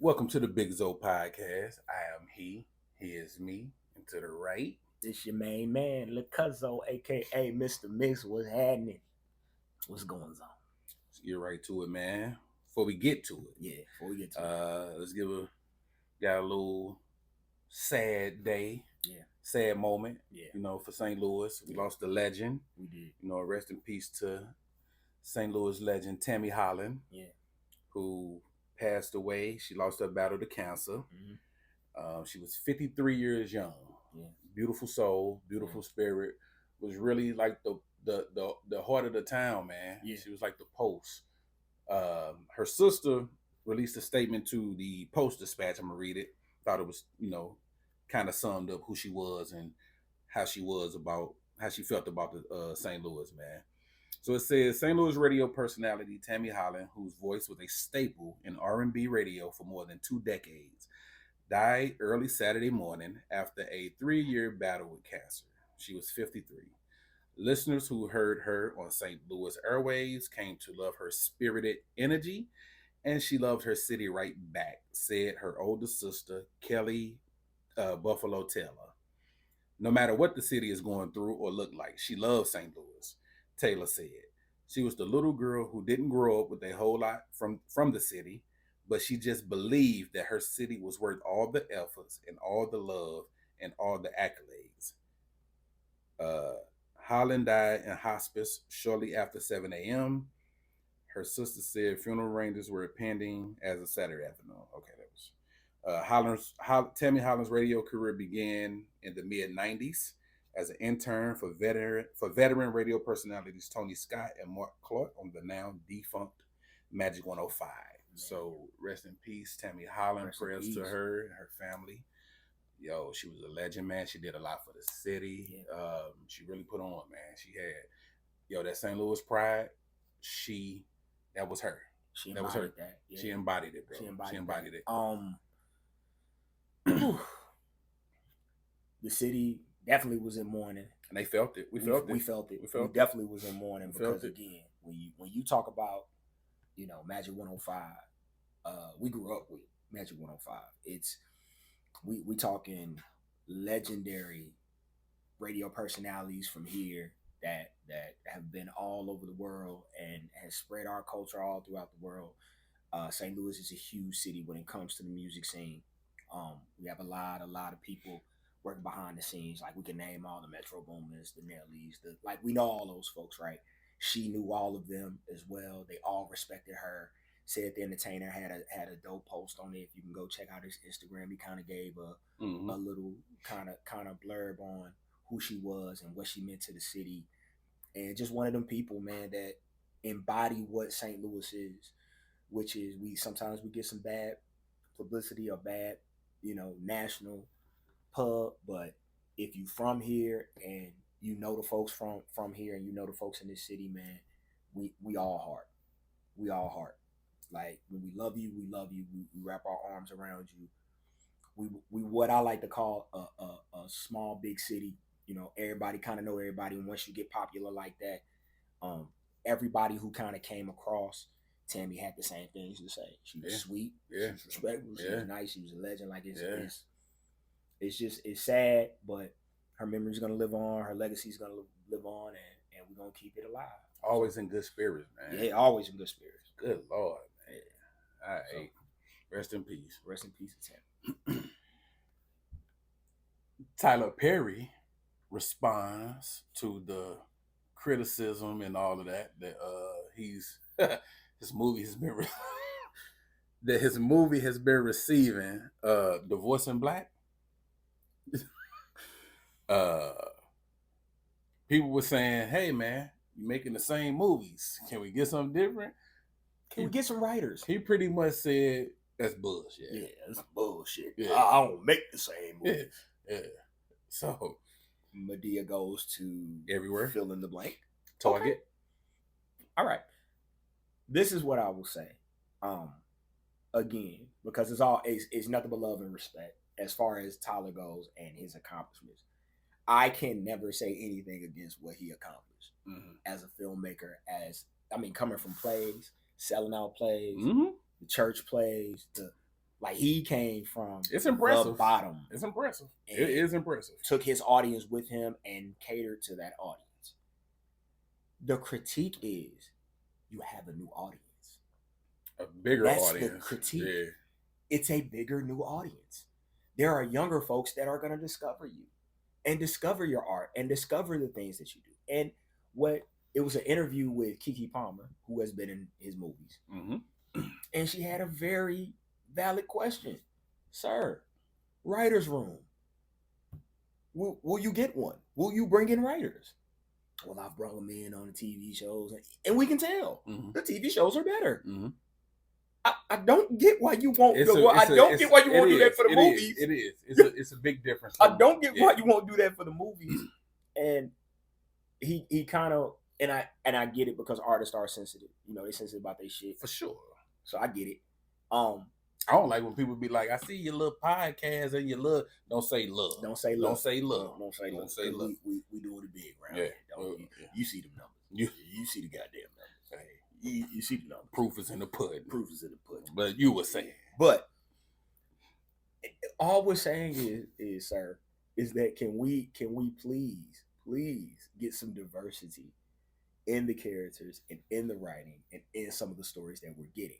Welcome to the Big Zo podcast. I am he is me, and to the right. This your main man, Cuzzo, aka Mr. Mix. What's happening? What's going on? Let's get right to it, man. Before we get to it, Before we get to it, let's got a little sad day, sad moment. For St. Louis, we lost the legend. We did. Rest in peace to St. Louis legend Tammy Holland, who passed away. She lost her battle to cancer. She was 53 years young. Beautiful soul, beautiful spirit. Was really like the heart of the town, man. She was like the Post. Her sister released a statement to the Post Dispatch. I'm gonna read it. Thought it was, kind of summed up who she was and how she felt about the St. Louis, man. So it says St. Louis radio personality Tammy Holland, whose voice was a staple in R&B radio for more than 2 decades, died early Saturday morning after a 3-year battle with cancer. She was 53. Listeners who heard her on St. Louis airwaves came to love her spirited energy, and she loved her city right back, said her older sister, Kelly Buffalo Taylor. No matter what the city is going through or look like, she loves St. Louis, Taylor said. She was the little girl who didn't grow up with a whole lot from the city, but she just believed that her city was worth all the efforts and all the love and all the accolades. Holland died in hospice shortly after 7 a.m. Her sister said funeral arrangements were pending as of Saturday afternoon. Okay, that was Tammy Holland's radio career began in the mid '90s as an intern for veteran radio personalities Tony Scott and Mark Clark on the now defunct Magic 105. So rest in peace, Tammy Holland. Prayers to her and her family. Yo, she was a legend, man. She did a lot for the city. She really put on, man. She had, that St. Louis pride. That was her. She embodied that. Yeah. She embodied it, bro. She embodied it. The city definitely was in mourning, and they felt it. We felt it. We definitely was in mourning because again, when you talk about Magic 105, we grew up with Magic 105. It's we talking legendary radio personalities from here that have been all over the world and has spread our culture all throughout the world. St. Louis is a huge city when it comes to the music scene. We have a lot of people working behind the scenes. Like we can name all the Metro Boomers, the Nellies, we know all those folks, right? She knew all of them as well. They all respected her. Said the Entertainer had a dope post on it. If you can go check out his Instagram, he kind of gave a little kind of blurb on who she was and what she meant to the city, and just one of them people, man, that embody what St. Louis is, which is we sometimes get some bad publicity or bad, national pub, but if you from here and you know the folks from here and you know the folks in this city, man, we all heart. We all heart. Like when we love you, we love you. We wrap our arms around you. We what I like to call a small big city. Everybody kind of know everybody, and once you get popular like that, everybody who kind of came across Tammy had the same things to say. She was sweet, she was respectful, she was nice, she was a legend. Like it's sad, but her memory's gonna live on, her legacy's gonna live on, and we're gonna keep it alive. Always in good spirits, man. Yeah, always in good spirits. Good Lord, man. All right. So, rest in peace. Rest in peace, Tammy. Tyler Perry responds to the criticism and all of that his movie has been receiving. Divorce in Black. People were saying, "Hey, man, you making the same movies? Can we get something different? Can we get some writers?" He pretty much said, "That's bullshit." Yeah, that's bullshit. Yeah. I don't make the same movies. Yeah. So Medea goes to everywhere. Fill in the blank. Target. Okay. All right. This is what I will say. Again, because it's nothing but love and respect as far as Tyler goes and his accomplishments. I can never say anything against what he accomplished as a filmmaker. Coming from plays, selling out plays, the church plays, Like he came from it's impressive. The bottom. It's impressive. It is impressive. Took his audience with him and catered to that audience. The critique is you have a new audience. A bigger That's audience. The critique. Yeah. It's a bigger new audience. There are younger folks that are going to discover you and discover your art and discover the things that you do. And it was an interview with Keke Palmer, who has been in his movies. Mm-hmm. And she had a very valid question. Sir, writer's room. Will you get one? Will you bring in writers? Well, I've brought them in on the TV shows. And we can tell the TV shows are better. Mm-hmm. I don't get why you won't. I don't get why you won't do that for the movies. It is. It's a big difference. I don't get why you won't do that for the movies. And he kind of and I get it because artists are sensitive. You know, they're sensitive about their shit for sure. So I get it. I don't like when people be like, I see your little podcast and your little. Don't say love. Don't say love. Don't say love. Don't say love. Don't say love. We doing it big around here. You see the numbers. You see the goddamn numbers. You see the numbers. Proof is in the pudding. Proof is in the pudding. But you were saying. But all we're saying is, sir, is that can we please get some diversity in the characters and in the writing and in some of the stories that we're getting.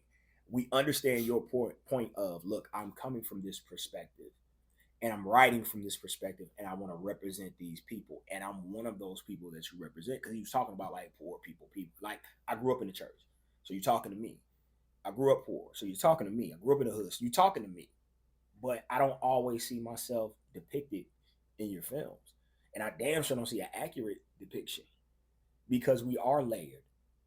We understand your point of, look, I'm coming from this perspective and I'm writing from this perspective and I want to represent these people. And I'm one of those people that you represent, because he was talking about like poor people. Like I grew up in the church, so you're talking to me. I grew up poor, so you're talking to me. I grew up in the hood, so you're talking to me. But I don't always see myself depicted in your films. And I damn sure don't see an accurate depiction, because we are layered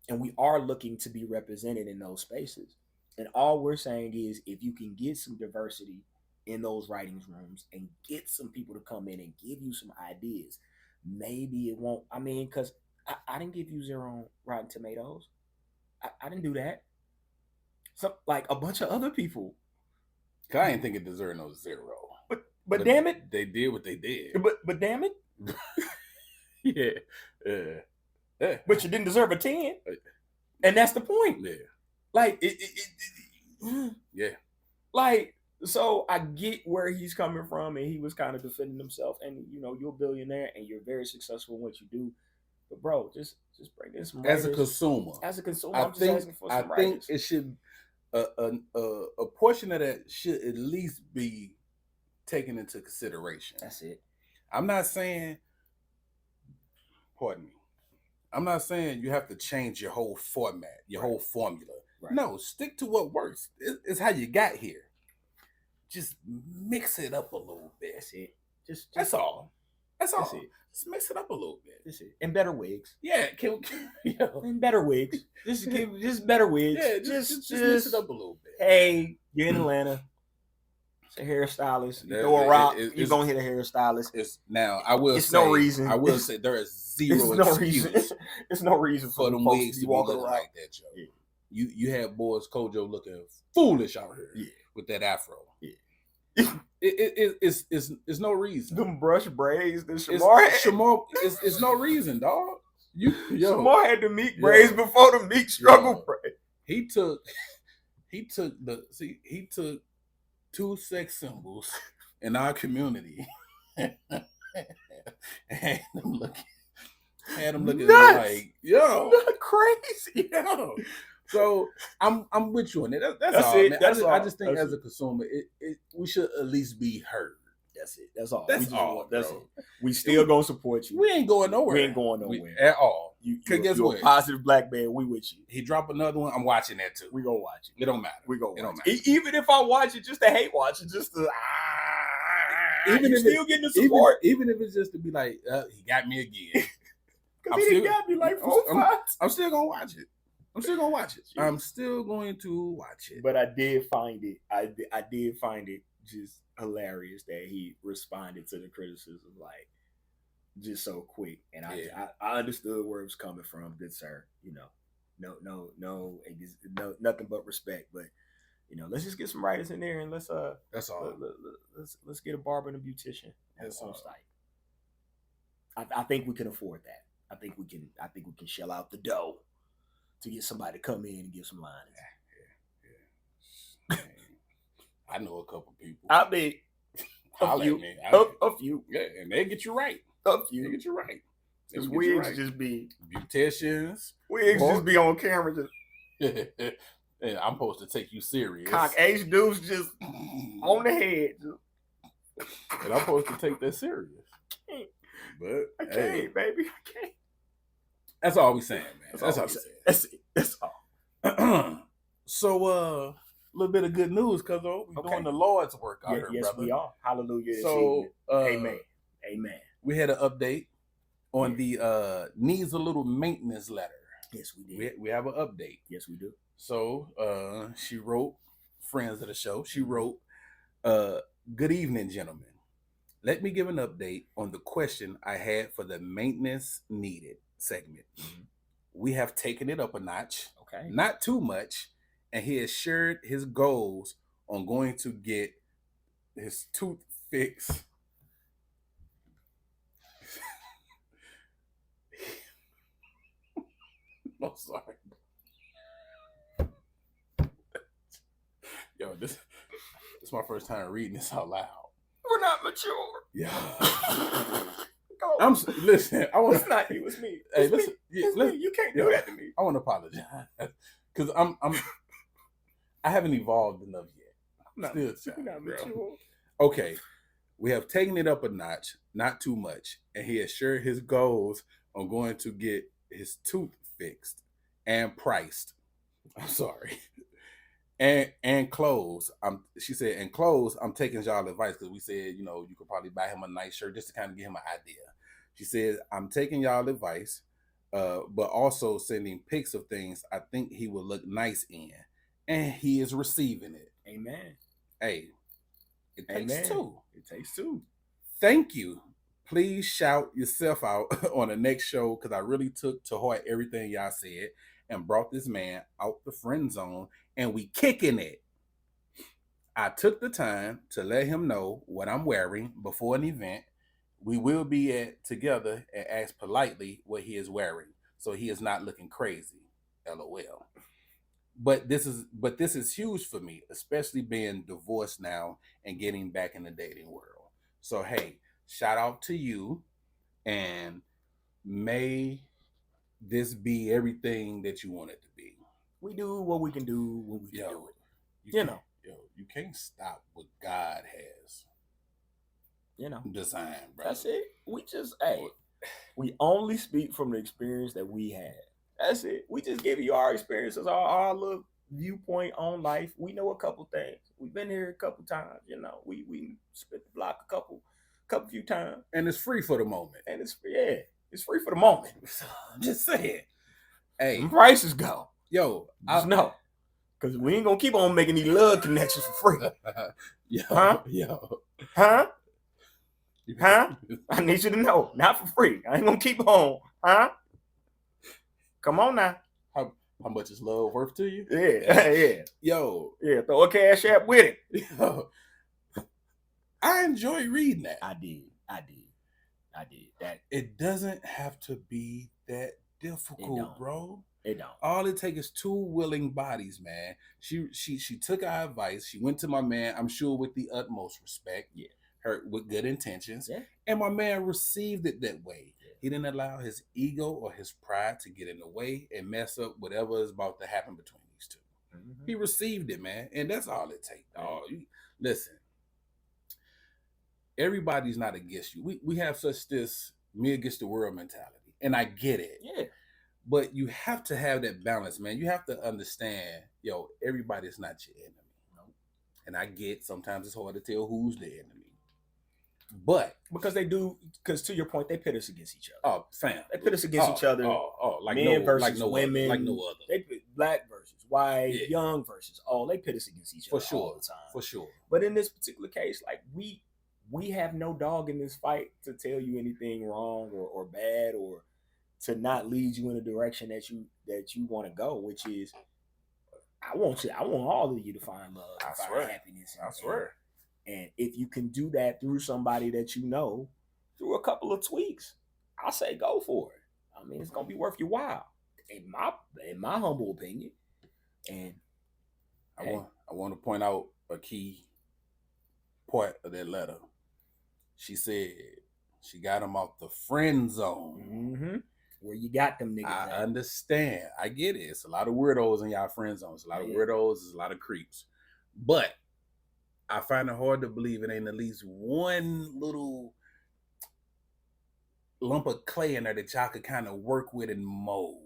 and we are looking to be represented in those spaces. And all we're saying is, if you can get some diversity in those writings rooms and get some people to come in and give you some ideas, maybe it won't. I mean, because I didn't give you 0 Rotten Tomatoes. I didn't do that. So, like a bunch of other people. Cause I didn't think it deserved no 0. But damn it, they did what they did. But damn it, yeah. But you didn't deserve a 10, and that's the point. Yeah. Like yeah. Like, so I get where he's coming from, and he was kind of defending himself. And you know, you're a billionaire and you're very successful in what you do. But bro, just bring in some writers. As a consumer, I think it should a portion of that should at least be taken into consideration. That's it. I'm not saying, pardon me, I'm not saying you have to change your whole format, your whole formula. Right. No, stick to what works. It's how you got here. Just mix it up a little bit. That's it. That's all. That's all. It. Just mix it up a little bit. That's it. And better wigs. Yeah, and better wigs. Just better wigs. Yeah, just mix it up a little bit. Hey, you're in Atlanta. It's a hairstylist. You throw a rock, you're gonna hit a hairstylist. I will say, no reason. I will say there is zero excuse. It's no reason for them wigs to be looking like that, Joe. Yeah. You had boys Cuzzo looking foolish out here with that afro. Yeah. It's no reason. Them brush braids, the Shamar. It's no reason, dog. Shamar had the Meek braids before the Meek struggle braid. He took 2 sex symbols in our community and had them looking like, yo, crazy. Yo. So I'm with you on it. That's all, it. Man. I just think as a consumer, we should at least be heard. That's it. That's all. That's all. That's it. We still gonna support you. We ain't going nowhere. We ain't going nowhere at all. Guess what? Positive black man. We with you. He drop another one. I'm watching that too. We gonna watch it. It don't matter. We gonna watch it. Even if I watch it just to hate watch it, just to even if still getting the support. Even if it's just to be like, he got me again. He got me like 4 times. I'm still gonna watch it. I'm still going to watch it. But I did find it. I did find it just hilarious that he responded to the criticism like just so quick, and I understood where it was coming from. Good sir, you know, no, nothing but respect. But you know, let's just get some writers in there, and let's that's all. Let's get a barber and a beautician on site. I think we can afford that. I think we can shell out the dough to get somebody to come in and give some lines. Yeah. I know a couple people. I mean, a few. A few. Yeah, and they get you right. A few. They get you right. Because wigs just be beauticians. Wigs just be on camera. Just yeah, I'm supposed to take you serious. Cock H dudes just on the head. And I'm supposed to take that serious. But I can't, baby. I can't. That's all we saying, man. That's all we saying. That's it. That's all. So, a little bit of good news, Cuzzo. We're doing the Lord's work out here, yes, brother. we are. Hallelujah. So, amen. Amen. We had an update on the needs a little maintenance letter. Yes, we did. We have an update. Yes, we do. So, she wrote, friends of the show, she wrote, good evening, gentlemen. Let me give an update on the question I had for the maintenance needed segment. Mm-hmm. We have taken it up a notch. Okay. Not too much. And he has shared his goals on going to get his tooth fixed. I'm sorry. Yo, this is my first time reading this out loud. We're not mature. Yeah. Listen. I want. It's not you. It's me. Hey, listen. Me. You can't do that to me. I want to apologize because I haven't evolved enough yet. You're not mature. Okay, we have taken it up a notch, not too much, and he has shared his goals on going to get his tooth fixed and priced. I'm sorry. And clothes. She said, and clothes, I'm taking y'all advice because we said, you could probably buy him a nice shirt just to kind of give him an idea. She said, I'm taking y'all advice, but also sending pics of things I think he would look nice in. And he is receiving it. Amen. Hey, it takes two. It takes two. Thank you. Please shout yourself out on the next show because I really took to heart everything y'all said and brought this man out the friend zone, and we kicking it. I took the time to let him know what I'm wearing before an event. We will be together and ask politely what he is wearing, so he is not looking crazy. LOL. But this is huge for me, especially being divorced now and getting back in the dating world. So hey, shout out to you, and may this be everything that you want it to be. We do what we can do when we can do it. You can't stop what God has. Designed, bro. That's it. We only speak from the experience that we had. That's it. We just give you our experiences, our little viewpoint on life. We know a couple things. We've been here a couple times. We spit the block a few times, and it's free for the moment. And it's free for the moment. I'm just saying. Hey, when prices go, yo, I know, because we ain't gonna keep on making these love connections for free. Huh? I need you to know, not for free. I ain't gonna keep on. Huh? Come on now. How much is love worth to you? Yeah. Yo. Yeah, throw a cash app with it. Yo. I enjoy reading that. I did. That it doesn't have to be that difficult, bro. It don't. All it takes is two willing bodies, man. She took our advice. She went to my man, I'm sure with the utmost respect. Yeah. Her with good intentions. Yeah. And my man received it that way. Yeah. He didn't allow his ego or his pride to get in the way and mess up whatever is about to happen between these two. Mm-hmm. He received it, man. And that's all it takes. Listen. Everybody's not against you. We have such this me against the world mentality. And I get it. Yeah. But you have to have that balance, man. You have to understand, everybody's not your enemy. And I get sometimes it's hard to tell who's the enemy. But because to your point, they pit us against each other. Oh, fam. They pit us against each other. Like men versus women. Like no other. They pit black versus white, young versus they pit us against each other all the time. For sure. But in this particular case, like we have no dog in this fight to tell you anything wrong or bad or to not lead you in a direction that you want to go, which is I want all of you to find love, find happiness. I swear. And if you can do that through somebody that you know, through a couple of tweaks, I say go for it. I mean, it's gonna be worth your while, in my humble opinion. And I want to point out a key part of that letter. She said she got him off the friend zone. Where you got them niggas I at. understand. I get it. It's a lot of weirdos in y'all friend zones. A lot of weirdos. There's a lot of creeps. But I find it hard to believe it ain't at least one little lump of clay in there that y'all could kind of work with and mold.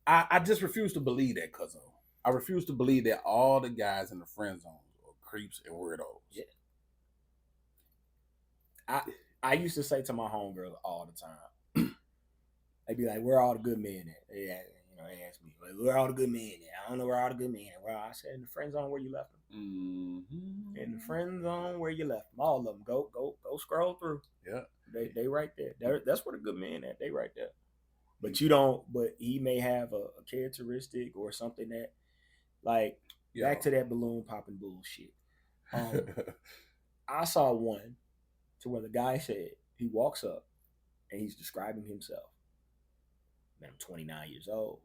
I just refuse to believe that, Cuzzo. I refuse to believe that all the guys in the friend zone are creeps and weirdos. Yeah. I used to say to my homegirls all the time, they'd be like, "Where are all the good men at?" They ask me, like, "Where are all the good men at?" I don't know where all the good men at. Well, I said, in the friend zone where you left them. Mm-hmm. In the friend zone where you left them. All of them. Go scroll through. Yeah. They right there. That's where the good men at. They right there. But you don't. But he may have a characteristic or something that, like, back to that balloon popping bullshit. I saw one to where the guy said he walks up and he's describing himself. Man, I'm 29 years old.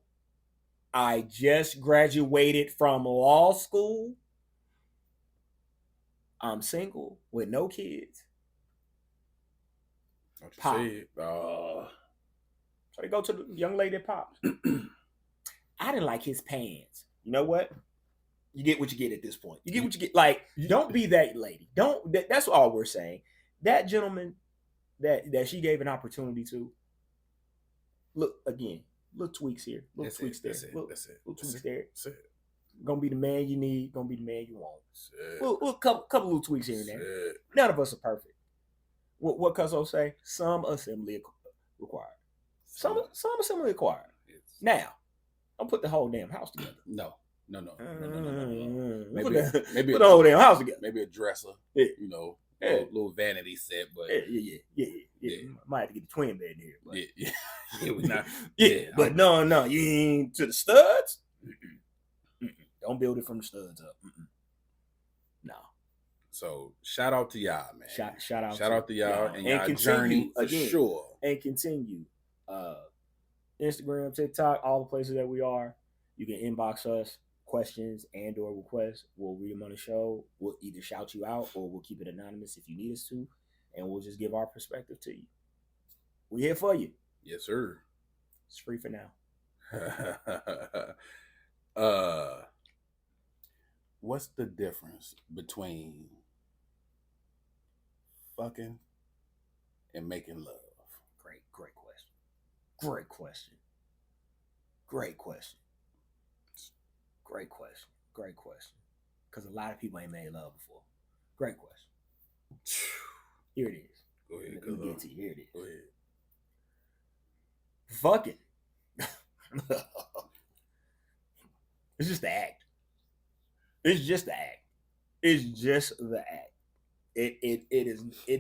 I just graduated from law school. I'm single with no kids. Pop. So they go to the young lady that pops. I didn't like his pants. You know what? You get what you get at this point. You get what you get. Like, don't be that lady. That's all we're saying. That gentleman that she gave an opportunity to. Look again. Little tweaks here. Little tweaks there. Little tweaks there. Gonna be the man you need. Gonna be the man you want. Little couple little tweaks here and there. None of us are perfect. What Cuzzo say? Some assembly required. Some assembly required. Now, don't put the whole damn house together. No. Maybe put the whole damn house together. Maybe a dresser. Yeah. You know. Yeah. Little vanity set, but yeah. Might have to get the twin bed in here. But. Yeah, we not. But no, you ain't to the studs. Don't build it from the studs up. No. So shout out to y'all, man. Shout out to y'all and y'all journey for sure. And continue. Instagram, TikTok, all the places that we are. You can inbox us questions and or requests. We'll read them on the show. We'll either shout you out or we'll keep it anonymous if you need us to, and we'll just give our perspective to you. We're here for you. Yes, sir. It's free for now. What's the difference between fucking and making love? Great question. Because a lot of people ain't made love before. Great question. Here it is. Go ahead. Let me get to you. Here it is. Go ahead. Fucking. It's just the act. It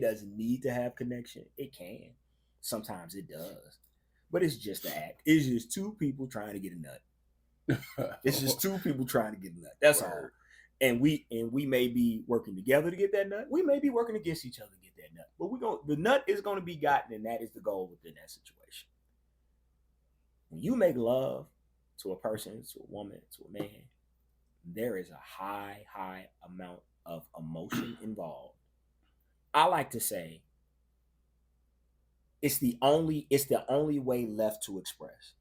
doesn't need to have connection. It can. Sometimes it does. But it's just the act. It's just two people trying to get a nut. That's all. And we may be working together to get that nut. We may be working against each other to get that nut. But the nut is going to be gotten, and that is the goal within that situation. When you make love to a person, to a woman, to a man, there is a high amount of emotion involved. I like to say it's the only way left to express.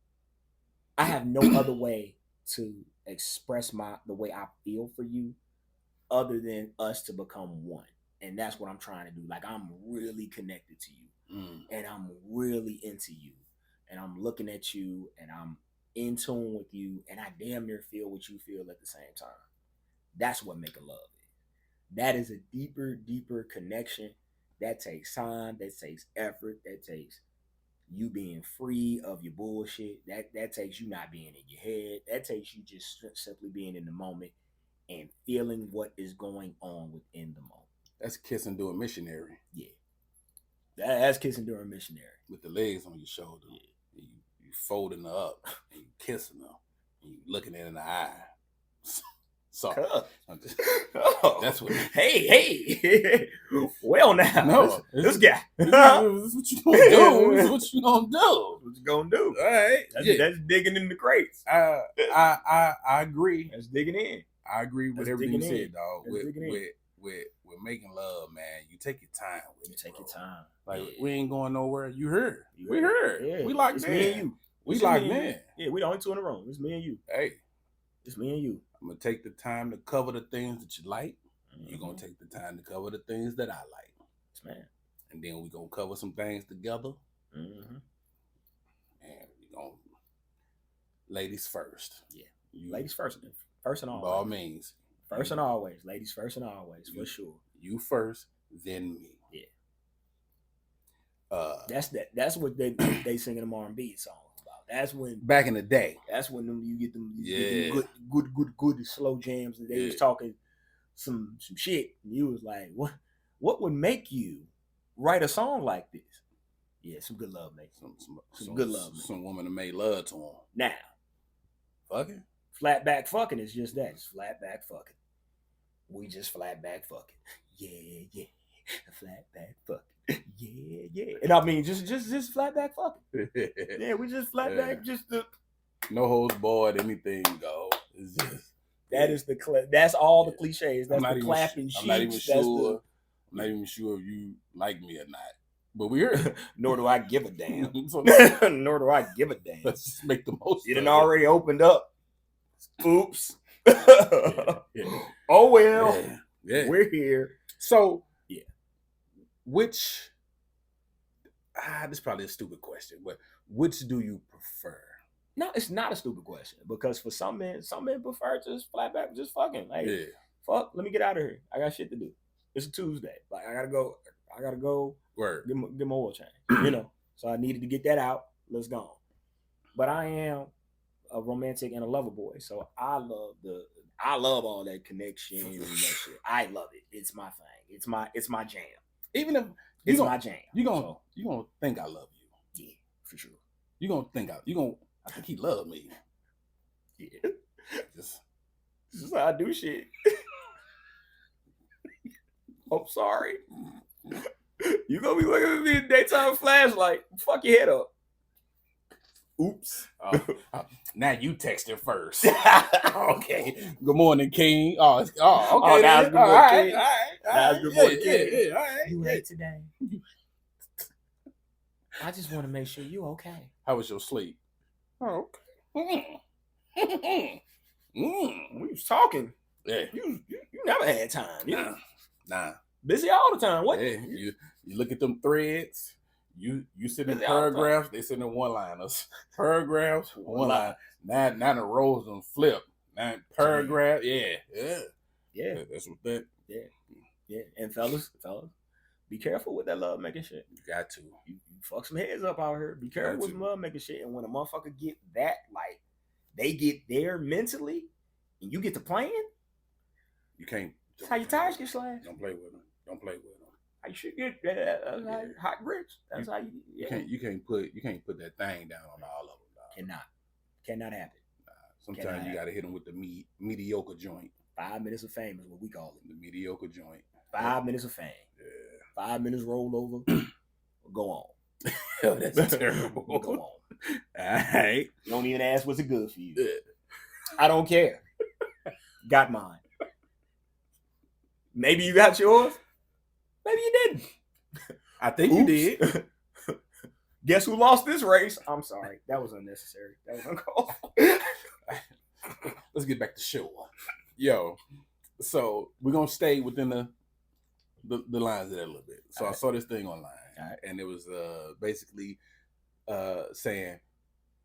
I have no other way to express the way I feel for you other than us to become one. And that's what I'm trying to do. Like, I'm really connected to you and I'm really into you and I'm looking at you and I'm in tune with you and I damn near feel what you feel at the same time. That's what making love is. That is a deeper connection. That takes time. That takes effort. That takes you being free of your bullshit. That takes you not being in your head. That takes you just simply being in the moment and feeling what is going on within the moment. That's kissing doing missionary. Yeah. That's kissing during missionary. With the legs on your shoulder. Yeah. You folding her up and you kissing her and you looking at her in the eye. Sorry. That's what. Hey. Well, now. No. This guy. This is what you gonna do. This is what you gonna do. What you gonna do? All right. That's digging in the crates. I agree. That's digging in. I agree with everything you said, dog. with making love, man, you take your time with it. Take your time. Like we ain't going nowhere. You heard. We heard. Yeah. We locked in. Me and you. We locked in. Yeah, we the only two in the room. It's me and you. Hey. It's me and you. I'm gonna take the time to cover the things that you like. You're gonna take the time to cover the things that I like. Yes, man. And then we're gonna cover some things together. And we're gonna ladies first. Yeah. Ladies first. First and always. By all means. First and always. Ladies first and always, for sure. You first, then me. Yeah. That's what they singing them R&B songs about. That's when back in the day. That's when you get them good slow jams, and they was talking some shit, and you was like, what would make you write a song like this? Yeah, some good love, mate. Some good love, mate. Some woman that made love to him. Now, fucking flat back fucking is just that. It's flat back fucking. We just flat back fucking. Yeah. Flat back fucking. Yeah. And I mean, just flat back fucking. Yeah, we just flat back. Just the no holds barred. Anything go. It's just that's all the cliches. That's the clapping shit. I'm not even sure if you like me or not. But we're nor do I give a damn. Nor do I give a damn. Let's just make the most. You done already opened up. Oops. Oh well. Yeah. We're here. So which this is probably a stupid question, but which do you prefer? No, it's not a stupid question, because for some men prefer just flat back, just fucking. Like, fuck, let me get out of here. I got shit to do. It's a Tuesday. Like, I gotta go. Word. Get my oil change. So I needed to get that out. Let's go. But I am a romantic and a lover boy, so I love all that connection and that shit. I love it. It's my thing. It's my jam. Even if it's my jam. You gonna think I love you. Yeah, for sure. I think he loved me. Yeah. This is how I do shit. I'm sorry. You gonna be looking at me in daytime flashlight. Fuck your head up. Oops. Now you texted first. Okay. Good morning, King. Okay. Now it's good morning, King. All right. Good morning, King. All right. You late today? I just want to make sure you okay. How was your sleep? Oh, okay. We was talking. Yeah. You never had time. Nah. Busy all the time. What? Yeah. You look at them threads. You sit in paragraphs. They sit in one-liners. Paragraphs, one line. Now the rows them flip. Now paragraph. Yeah. That's what that. Yeah. And fellas, be careful with that love making shit. You got to. You fuck some heads up out here. Be careful with some love making shit. And when a motherfucker get that, like, they get there mentally, and you get to playing, you can't. That's how your tires get slashed. Don't play with them. I should get hot grits. That's how you. Yeah. You can't put that thing down on all of them. Dog. Cannot happen. Sometimes you got to hit them with the mediocre joint. 5 minutes of fame is what we call it. The mediocre joint. 5 minutes of fame. Yeah. 5 minutes roll over. Go on. Oh, that's terrible. Go on. All right. You don't even ask what's it good for you. I don't care. Got mine. Maybe you got yours. Maybe you didn't. I think you did. Guess who lost this race? I'm sorry. That was unnecessary. That was uncalled for. Let's get back to show. Yo. So we're gonna stay within the lines of that a little bit. So I saw this thing online. And it was basically saying,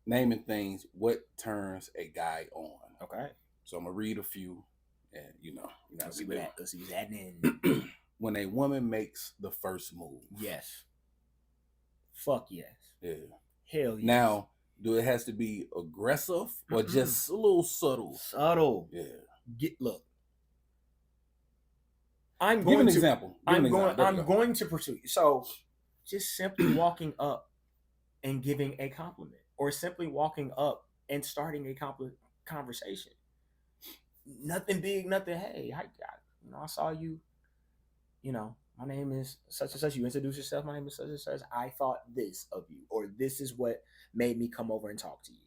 naming things, what turns a guy on. Okay. So I'm gonna read a few, and let's see what's happening. When a woman makes the first move. Yes. Fuck yes. Yeah. Hell yes. Now, do it has to be aggressive or just a little subtle? Subtle. Yeah. Look. Give an example. I'm going to pursue you. So, just simply walking up and giving a compliment, or simply walking up and starting a conversation. Nothing big, nothing. Hey, I saw you. My name is such and such. You introduce yourself. My name is such and such. I thought this of you, or this is what made me come over and talk to you.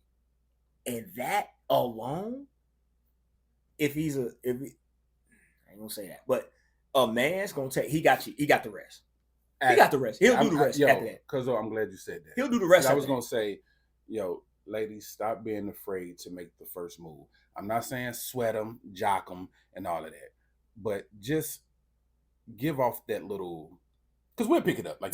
And that alone, I ain't gonna say that, but A man's gonna take. He got you. He got the rest. He got the rest. He'll do the rest after that. Cuzzo, I'm glad you said that. He'll do the rest. I was gonna say, ladies, stop being afraid to make the first move. I'm not saying sweat them, jock them, and all of that, but just give off that little. Because we'll pick it up. Like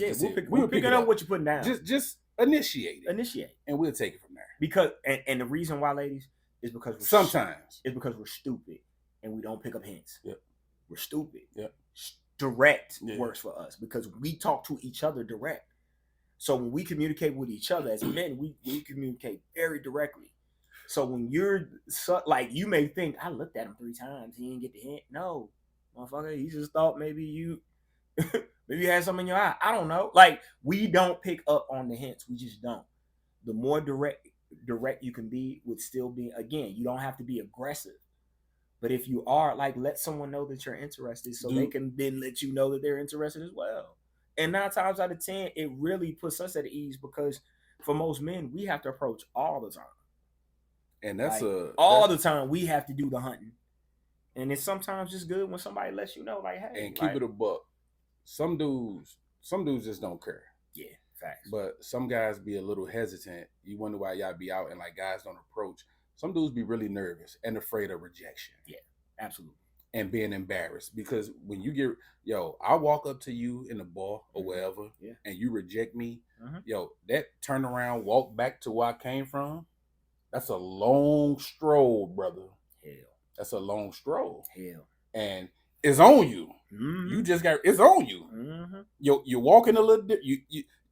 we'll pick it up what you're putting down. Just initiate it. Initiate, and we'll take it from there. Because and the reason why, ladies, is because because we're stupid and we don't pick up hints. Yep. We're stupid. Yep. Direct works for us because we talk to each other direct. So when we communicate with each other as men, we communicate very directly. So when you're like, you may think, I looked at him 3 times, he didn't get the hint. No, motherfucker, he just thought maybe you maybe you had something in your eye. I don't know. Like, we don't pick up on the hints. We just don't. The more direct you can be with still being, again, you don't have to be aggressive. But if you are, like, let someone know that you're interested so they can then let you know that they're interested as well. And 9 times out of 10, it really puts us at ease because for most men, we have to approach all the time. And that's the time we have to do the hunting. And it's sometimes just good when somebody lets you know, like, hey. And keep it a buck. Some dudes just don't care. Yeah, facts. But some guys be a little hesitant. You wonder why y'all be out and like guys don't approach. Some dudes be really nervous and afraid of rejection. Yeah, absolutely. And being embarrassed. Because when you get, I walk up to you in the bar or wherever, and you reject me, that turn around, walk back to where I came from, that's a long stroll, brother. Hell. That's a long stroll. Hell. And it's on you. Mm-hmm. You just it's on you. Mm-hmm. You're walking a little bit.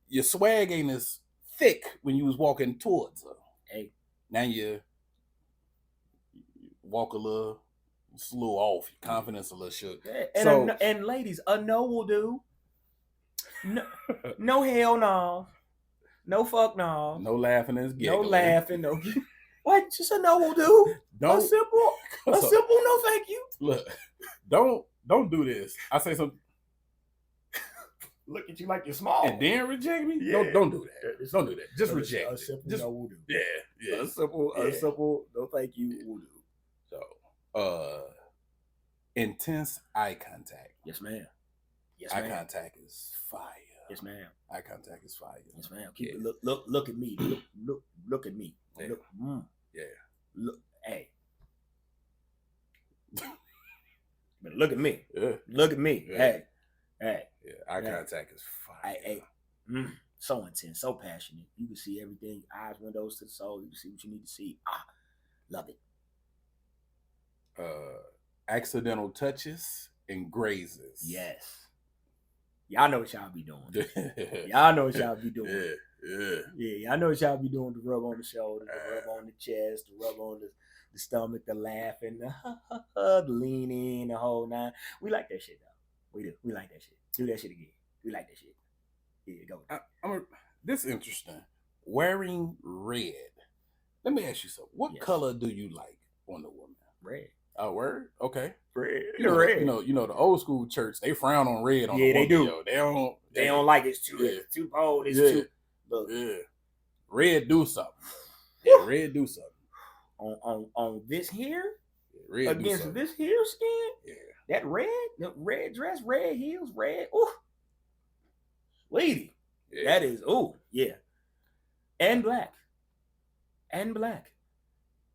Your swag ain't as thick when you was walking towards her. Hey. Now you walk a little slow off. Your confidence a little shook. Yeah. And ladies, a no will do. No hell no. No fuck no. No laughing is giggling. No laughing. No. What? Just a no will do. A simple no thank you. Look, don't do this. I say something. Look at you like you're small. And then reject me? Yeah. Don't do that. Don't do that. Just reject. A simple no will do. Yeah. A simple no thank you will do. So, intense eye contact. Yes, ma'am. Eye contact is fire. Yes, ma'am. Eye contact is fire. Yes, ma'am. Keep it. Look at me. Look at me. Yeah. Look. Hey. But look at me. Yeah. Look at me. Yeah. Hey. Yeah. Eye contact is fire. So intense, so passionate. You can see everything. Eyes, windows to the soul. You can see what you need to see. Love it. Accidental touches and grazes. Yes. Y'all know what y'all be doing. Y'all know what y'all be doing. Yeah, y'all know what y'all be doing. The rub on the shoulder, the rub on the chest, the rub on the stomach, the laughing, the lean in, the whole 9. We like that shit, though. We do. We like that shit. Do that shit again. We like that shit. Yeah, go. This is interesting. Wearing red. Let me ask you something. What color do you like on the woman? Red. Oh, word? Okay. Red. Red. You know, the old school church, they frown on red on the woman. They do. Yo. They don't like it. It's too bold. It's too. Look. Yeah. Red do something. Yeah, red do something. On this here? Red against this here skin? Yeah. That red dress, red heels, red. Ooh. Lady. Yeah. That is, yeah. And black.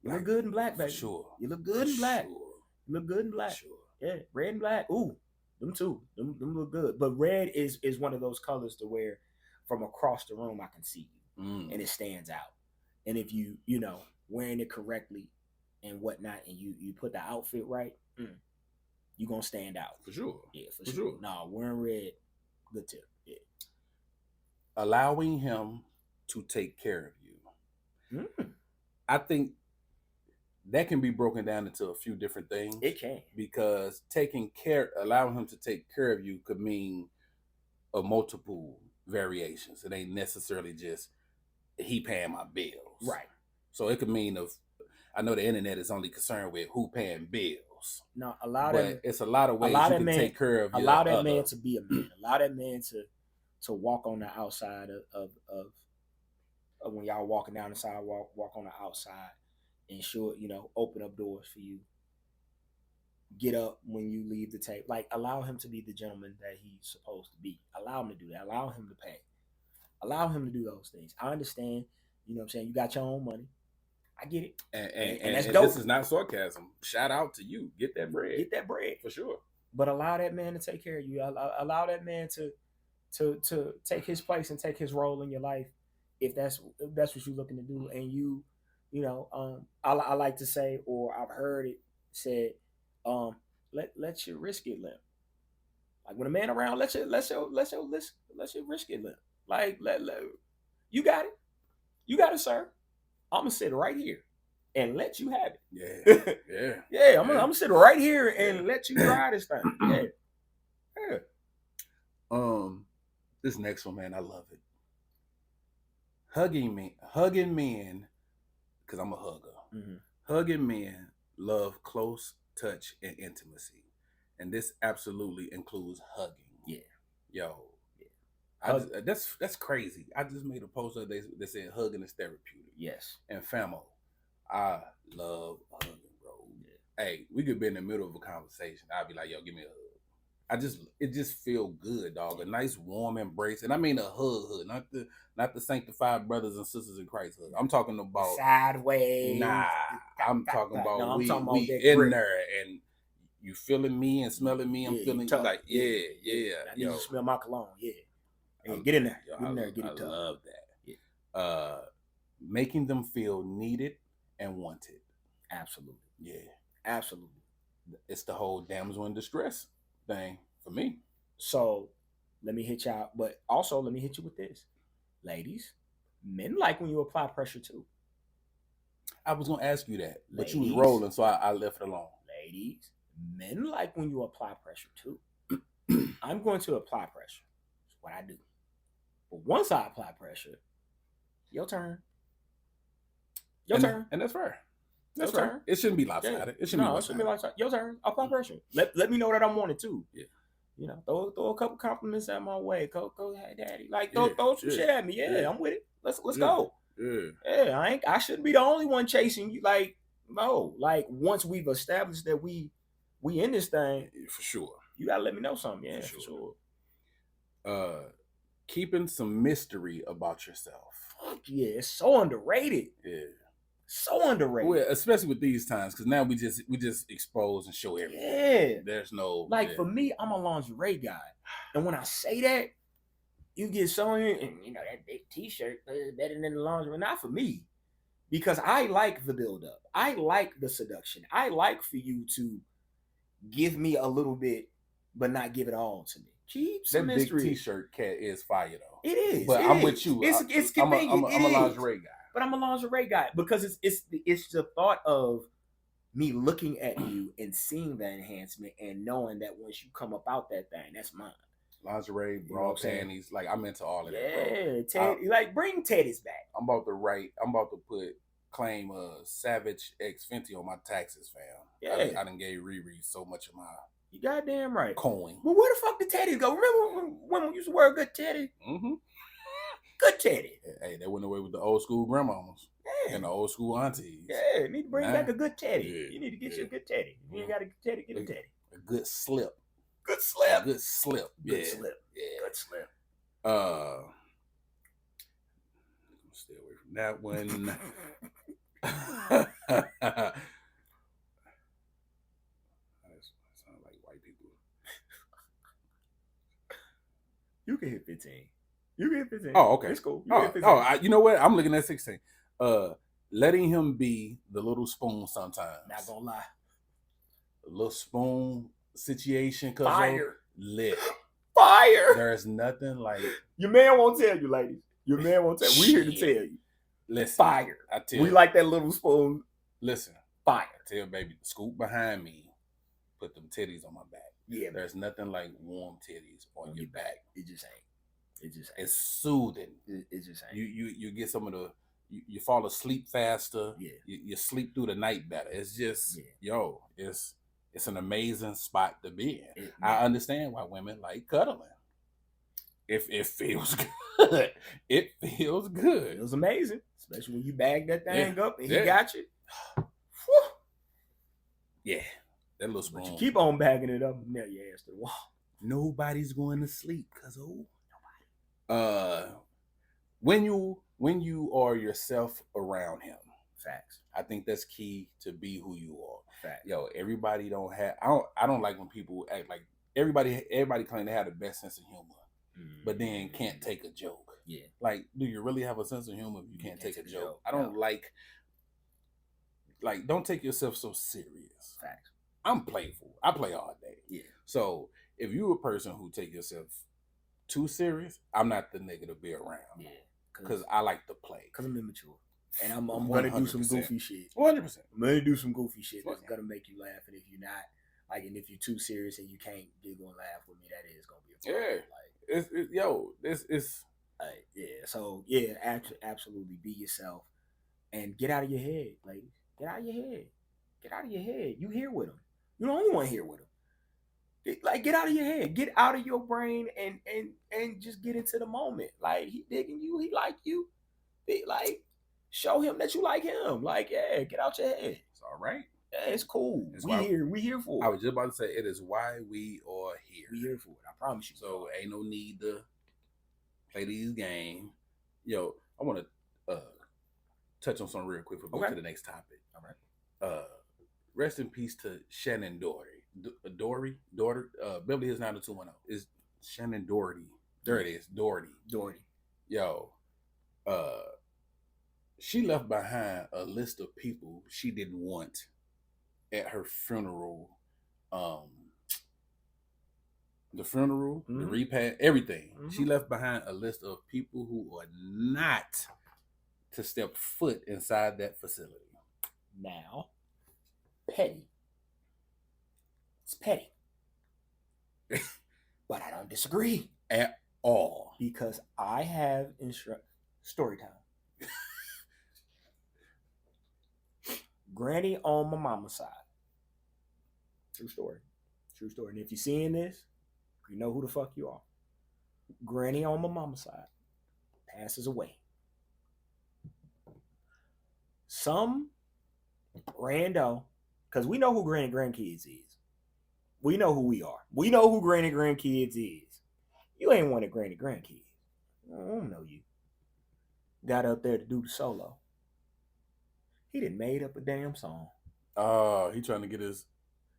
You look good in black, baby. Sure. You look good in black. Sure. You look good in black. Sure. Yeah, red and black. Ooh, them two. Them look good. But red is one of those colors to where from across the room I can see you. And it stands out. And if you wearing it correctly and whatnot, and you put the outfit right, you're gonna stand out. For sure. Yeah, for sure. No, wearing red, good tip. Yeah. Allowing him to take care of you. I think that can be broken down into a few different things. It can. Because allowing him to take care of you could mean a multiple variations. It ain't necessarily just he paying my bills. Right. So it could mean I know the internet is only concerned with who paying bills. No, it's a lot of ways you can take care of. Allow that man to be a man. Allow that man to walk on the outside of when y'all walking down the sidewalk, walk on the outside, and open up doors for you. get up when you leave the table. Like, allow him to be the gentleman that he's supposed to be. Allow him to do that. Allow him to pay. Allow him to do those things. I understand. You know what I'm saying? You got your own money. I get it. And that's dope. This is not sarcasm. Shout out to you. Get that bread. Get that bread. For sure. But allow that man to take care of you. Allow that man to take his place and take his role in your life, if that's what you're looking to do. And you know, I like to say, or I've heard it said, let your wrist get limp. Like, when a man around, let your wrist get limp. Like, let you got it, sir. I'm gonna sit right here and let you have it. Yeah. I'm gonna sit right here and let you try this thing. Yeah. This next one, man, I love it. Hugging men, because I'm a hugger. Mm-hmm. Hugging men love close touch and intimacy, and this absolutely includes hugging. Yeah. Yo. That's crazy. I just made a post that said hugging is therapeutic. Yes. And famo, I love hugging, bro. Yeah. Hey, we could be in the middle of a conversation. I'd be like, yo, give me a hug. It just feel good, dog. A nice warm embrace. And I mean a hug, not the sanctified brothers and sisters in Christ hug. I'm talking about sideways. Nah. I'm talking about we in grip. There and you feeling me and smelling me. I'm feeling like, yeah. I need you to smell my cologne, yeah. Hey, get in there. Get it tough. I love that. Yeah. Making them feel needed and wanted. Absolutely. Yeah. Absolutely. It's the whole damsel in distress thing for me. So let me hit you out, but also let me hit you with this. Ladies, men like when you apply pressure too. I was going to ask you that, but you was rolling, so I left it alone. Ladies, men like when you apply pressure too. I'm going to apply pressure. That's what I do. But once I apply pressure, your turn. Your turn. And that's fair. That's fair. Turn. It shouldn't be lopsided. Yeah. It shouldn't be lopsided. Your turn. Apply pressure. Let me know that I'm wanted too. Yeah. You know, throw a couple compliments at my way. Go, hey, daddy. Like, throw some shit at me. Yeah, I'm with it. Let's go. Yeah. I shouldn't be the only one chasing you. Like, no. Like, once we've established that we in this thing, for sure. You gotta let me know something. Yeah, for sure. Keeping some mystery about yourself. Yeah, it's so underrated. Yeah. So underrated. Well, especially with these times, because now we just expose and show everything. Yeah. There's no for me, I'm a lingerie guy. And when I say that, you get so in, and you know, that big t-shirt is better than the lingerie. Not for me. Because I like the build-up. I like the seduction. I like for you to give me a little bit, but not give it all to me. Keep some mystery. Big t-shirt cat is fire though. It is. But I'm with you. It's convenient. I'm a lingerie guy. But I'm a lingerie guy because it's the thought of me looking at you and seeing the enhancement and knowing that once you come up out that thing, that's mine. Lingerie, bra, panties, like I'm into all of that. Yeah, like bring teddies back. I'm about to claim Savage X Fenty on my taxes, fam. Yeah, I done gave Riri so much of my. You goddamn right. Coin. Well, where the fuck did teddies go? Remember when we used to wear a good teddy? Mm-hmm. Good teddy. Hey, they went away with the old school grandmamas. Yeah. And the old school aunties. Yeah, you need to bring back a good teddy. Yeah. You need to get you a good teddy. If you ain't got a good teddy, get a teddy. A good slip. Good slip. Good slip. Good slip. Yeah. Good slip. Stay away from that one. Sound like white people. You can hit 15. You can hit 15. Oh, okay. It's cool. You know what? I'm looking at 16. Letting him be the little spoon sometimes. Not gonna lie. A little spoon situation. Fire. Lit. Fire. There's nothing like. Your man won't tell you, ladies. Your man won't tell you. We here to tell you. Listen. Fire. I tell we you. like that little spoon. Listen. Fire. I tell baby, scoop behind me. Put them titties on my back. Yeah. There's nothing like warm titties on your back. It just ain't. It's soothing. It just ain't. You get some of the. You fall asleep faster. Yeah. You sleep through the night better. It's just it's an amazing spot to be in. I understand why women like cuddling. It feels good. It feels good. It was amazing, especially when you bag that thing up and he got you. Yeah. That little spoon. But you keep on bagging it up and nail your ass to the wall. Nobody's going to sleep, Cuzzo. Nobody. When you are yourself around him. Facts. I think that's key to be who you are. Facts. Yo, everybody don't have. I don't like when people act like everybody claim they have the best sense of humor, but then can't take a joke. Yeah. Like, do you really have a sense of humor if you can't take a joke? I don't like. Like, don't take yourself so serious. Facts. I'm playful. I play all day. Yeah. So if you're a person who take yourself too serious, I'm not the nigga to be around. Yeah. Because I like to play. Because I'm immature. And I'm gonna do some goofy shit. 100%. I'm gonna do some goofy shit that's gonna make you laugh. And if you're not, like, and if you're too serious and you can't giggle and laugh with me, that is gonna be a problem. Yeah. Like, yeah. So yeah, absolutely be yourself and get out of your head, ladies. Get out of your head. Get out of your head. You here with him. You're the only one here with him. Like, get out of your head. Get out of your brain and just get into the moment. Like, he digging you. He like you. Like, show him that you like him. Like, yeah, get out your head. It's all right. Yeah, it's cool. We here for it. I was just about to say, it is why we are here. We here for it. I promise you. So ain't no need to play these games. Yo, I want to touch on something real quick before we go to the next topic. All right. Rest in peace to Shannon Doherty. Beverly Hills 90210. Is Shannon Doherty. There it is. Doherty. Yo, she left behind a list of people she didn't want at her funeral. The funeral, the repast, everything. She left behind a list of people who are not to step foot inside that facility. Now, petty. It's petty. But I don't disagree at all. Because I have story time. Granny on my mama's side. True story. And if you're seeing this, you know who the fuck you are. Granny on my mama's side passes away. Some rando, because we know who granny grandkids is. We know who we are. We know who granny grandkids is. You ain't one of granny grandkids. I don't know you. Got up there to do the solo. He done made up a damn song. He trying to get his.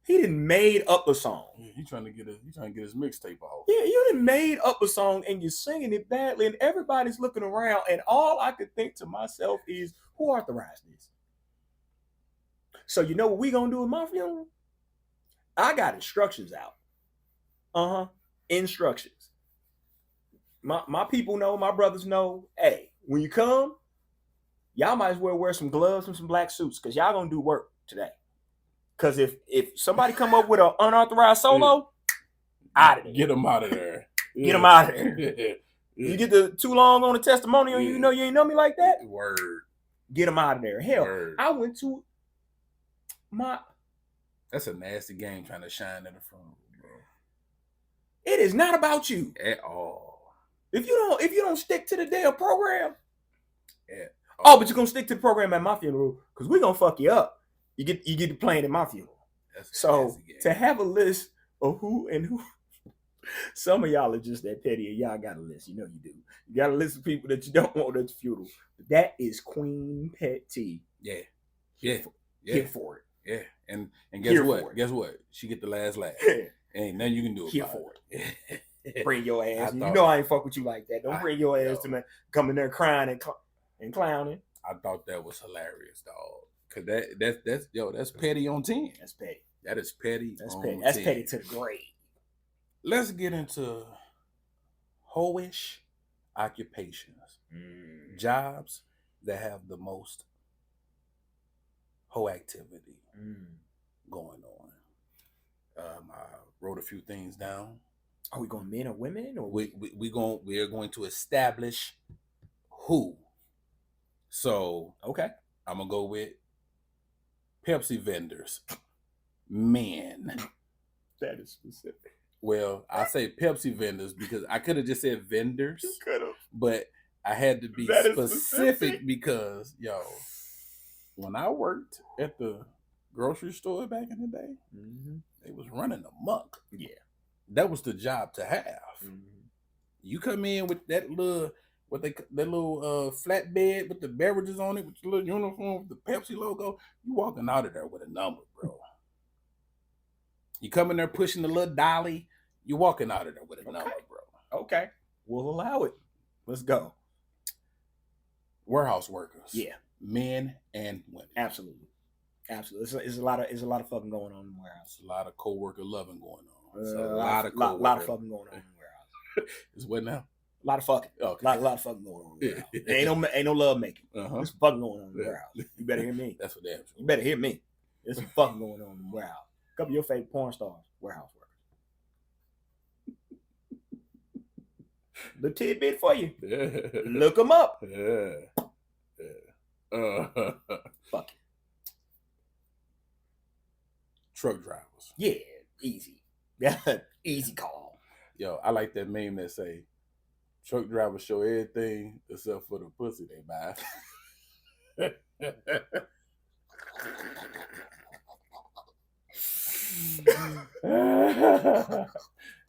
He done made up a song. Yeah, he trying to get his mixtape off. Yeah, you done made up a song and you're singing it badly, and everybody's looking around, and all I could think to myself is, who authorized this? So you know what we gonna do at my funeral? I got instructions out. Instructions. My people know, my brothers know, hey, when you come, y'all might as well wear some gloves and some black suits, because y'all gonna do work today. Because if somebody come up with an unauthorized solo, out of there. Get them out of there. Get them out of there. You get the too long on the testimonial, you know you ain't know me like that? Word. Get them out of there. Hell, word. I went to That's a nasty game trying to shine in the front, bro. It is not about you. At all. If you don't stick to the damn program. Oh, but you're gonna stick to the program at my funeral, because we're gonna fuck you up. You get to playing at my funeral. So to have a list of who and who, some of y'all are just that petty, and y'all got a list. You know you do. You got a list of people that you don't want at the funeral. That is Queen Petty. Yeah. Here for it. Yeah. And guess what? Guess what? She get the last laugh. Ain't nothing you can do about it. Here for it. Bring your ass. You know I ain't fuck with you like that. Don't bring your ass to me. Come in there crying and clowning. I thought that was hilarious, dog. Cause that's petty on 10. That's petty. That is petty. That's petty. That's petty to the grave. Let's get into hoish occupations. Jobs that have the most hoe activity going on. I wrote a few things down. Are we going men or women? Or we are going to establish who. So okay, I'm gonna go with Pepsi vendors, men. That is specific. Well, I say Pepsi vendors because I could have just said vendors. You could have, but I had to be specific because, yo, when I worked at the grocery store back in the day, they was running amok. Yeah. That was the job to have. You come in with that little flatbed with the beverages on it, with your little uniform with the Pepsi logo, you walking out of there with a number, bro. You come in there pushing the little dolly, you walking out of there with a number, bro. Okay. We'll allow it. Let's go. Warehouse workers. Yeah. Men and women. Absolutely. It's a lot of fucking going on in the warehouse. It's a lot of co-worker loving going on. It's a lot of fucking going on in the warehouse. It's what now? A lot of fucking. Okay. A lot of fucking going on in the warehouse. ain't no love making. There's fucking going on in the warehouse. You better hear me. That's what damn. You better hear me. There's some fucking going on in the warehouse. A couple of your favorite porn stars, warehouse workers. The tidbit for you. Look them up. Fuck it. Truck drivers. Yeah, easy. Easy call. Yo, I like that meme that say, truck drivers show everything except for the pussy they buy.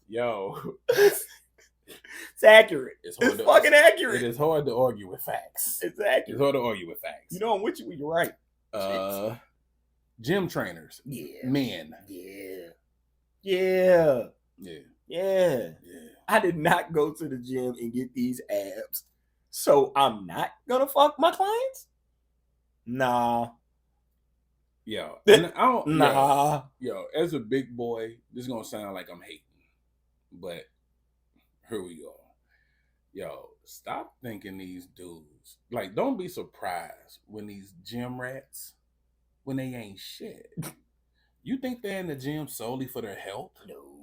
Yo. It's accurate. It's fucking accurate. It is hard to argue with facts. It's accurate. It's hard to argue with facts. You know, I'm with you when you're right. Gym trainers. Yeah. Men. Yeah. Yeah. I did not go to the gym and get these abs, so I'm not gonna fuck my clients? Nah. Yo. Nah. Yo, as a big boy, this is gonna sound like I'm hating, but here we go. Yo, stop thinking these dudes, like, don't be surprised when these gym rats, when they ain't shit. You think they're in the gym solely for their health? No.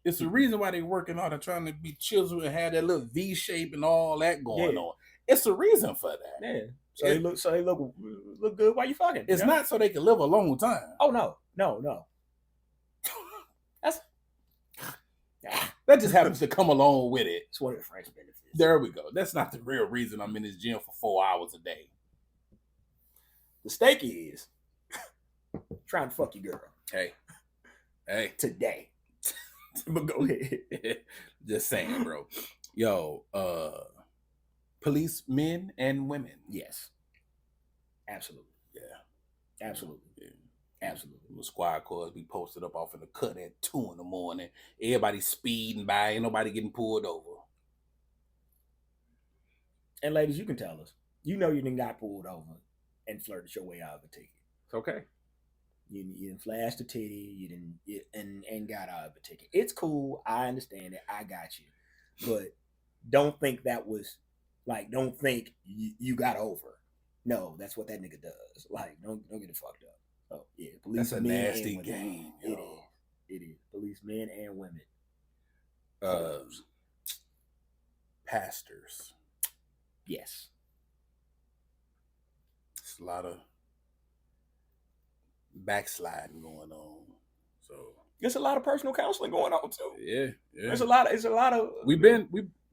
It's the reason why they working hard and trying to be chiseled and have that little V shape and all that going on. It's a reason for that. Yeah. So they look good while you fucking. It's not so they can live a long time. Oh no. That just happens to come along with it. It's one of the French benefits. There we go. That's not the real reason I'm in this gym for 4 hours a day. The stake is trying to fuck your girl. Hey. Today. But go ahead. Just saying, bro. Yo, police men and women. Yes. Absolutely. Yeah. Absolutely. Yeah. Absolutely. The squad cars be posted up off in the cut at 2 a.m. Everybody speeding by, ain't nobody getting pulled over. And ladies, you can tell us. You know you didn't got pulled over and flirted your way out of a ticket. It's okay. You didn't flash the titty. You didn't and got out of a ticket. It's cool. I understand it. I got you. But don't think that was like. Don't think you got over. No, that's what that nigga does. Like, don't get it fucked up. Oh yeah, police. That's a nasty game. It is. Police men and women. Pastors. Yes. It's a lot of backsliding going on. So there's a lot of personal counseling going on too. Yeah. There's a lot of. We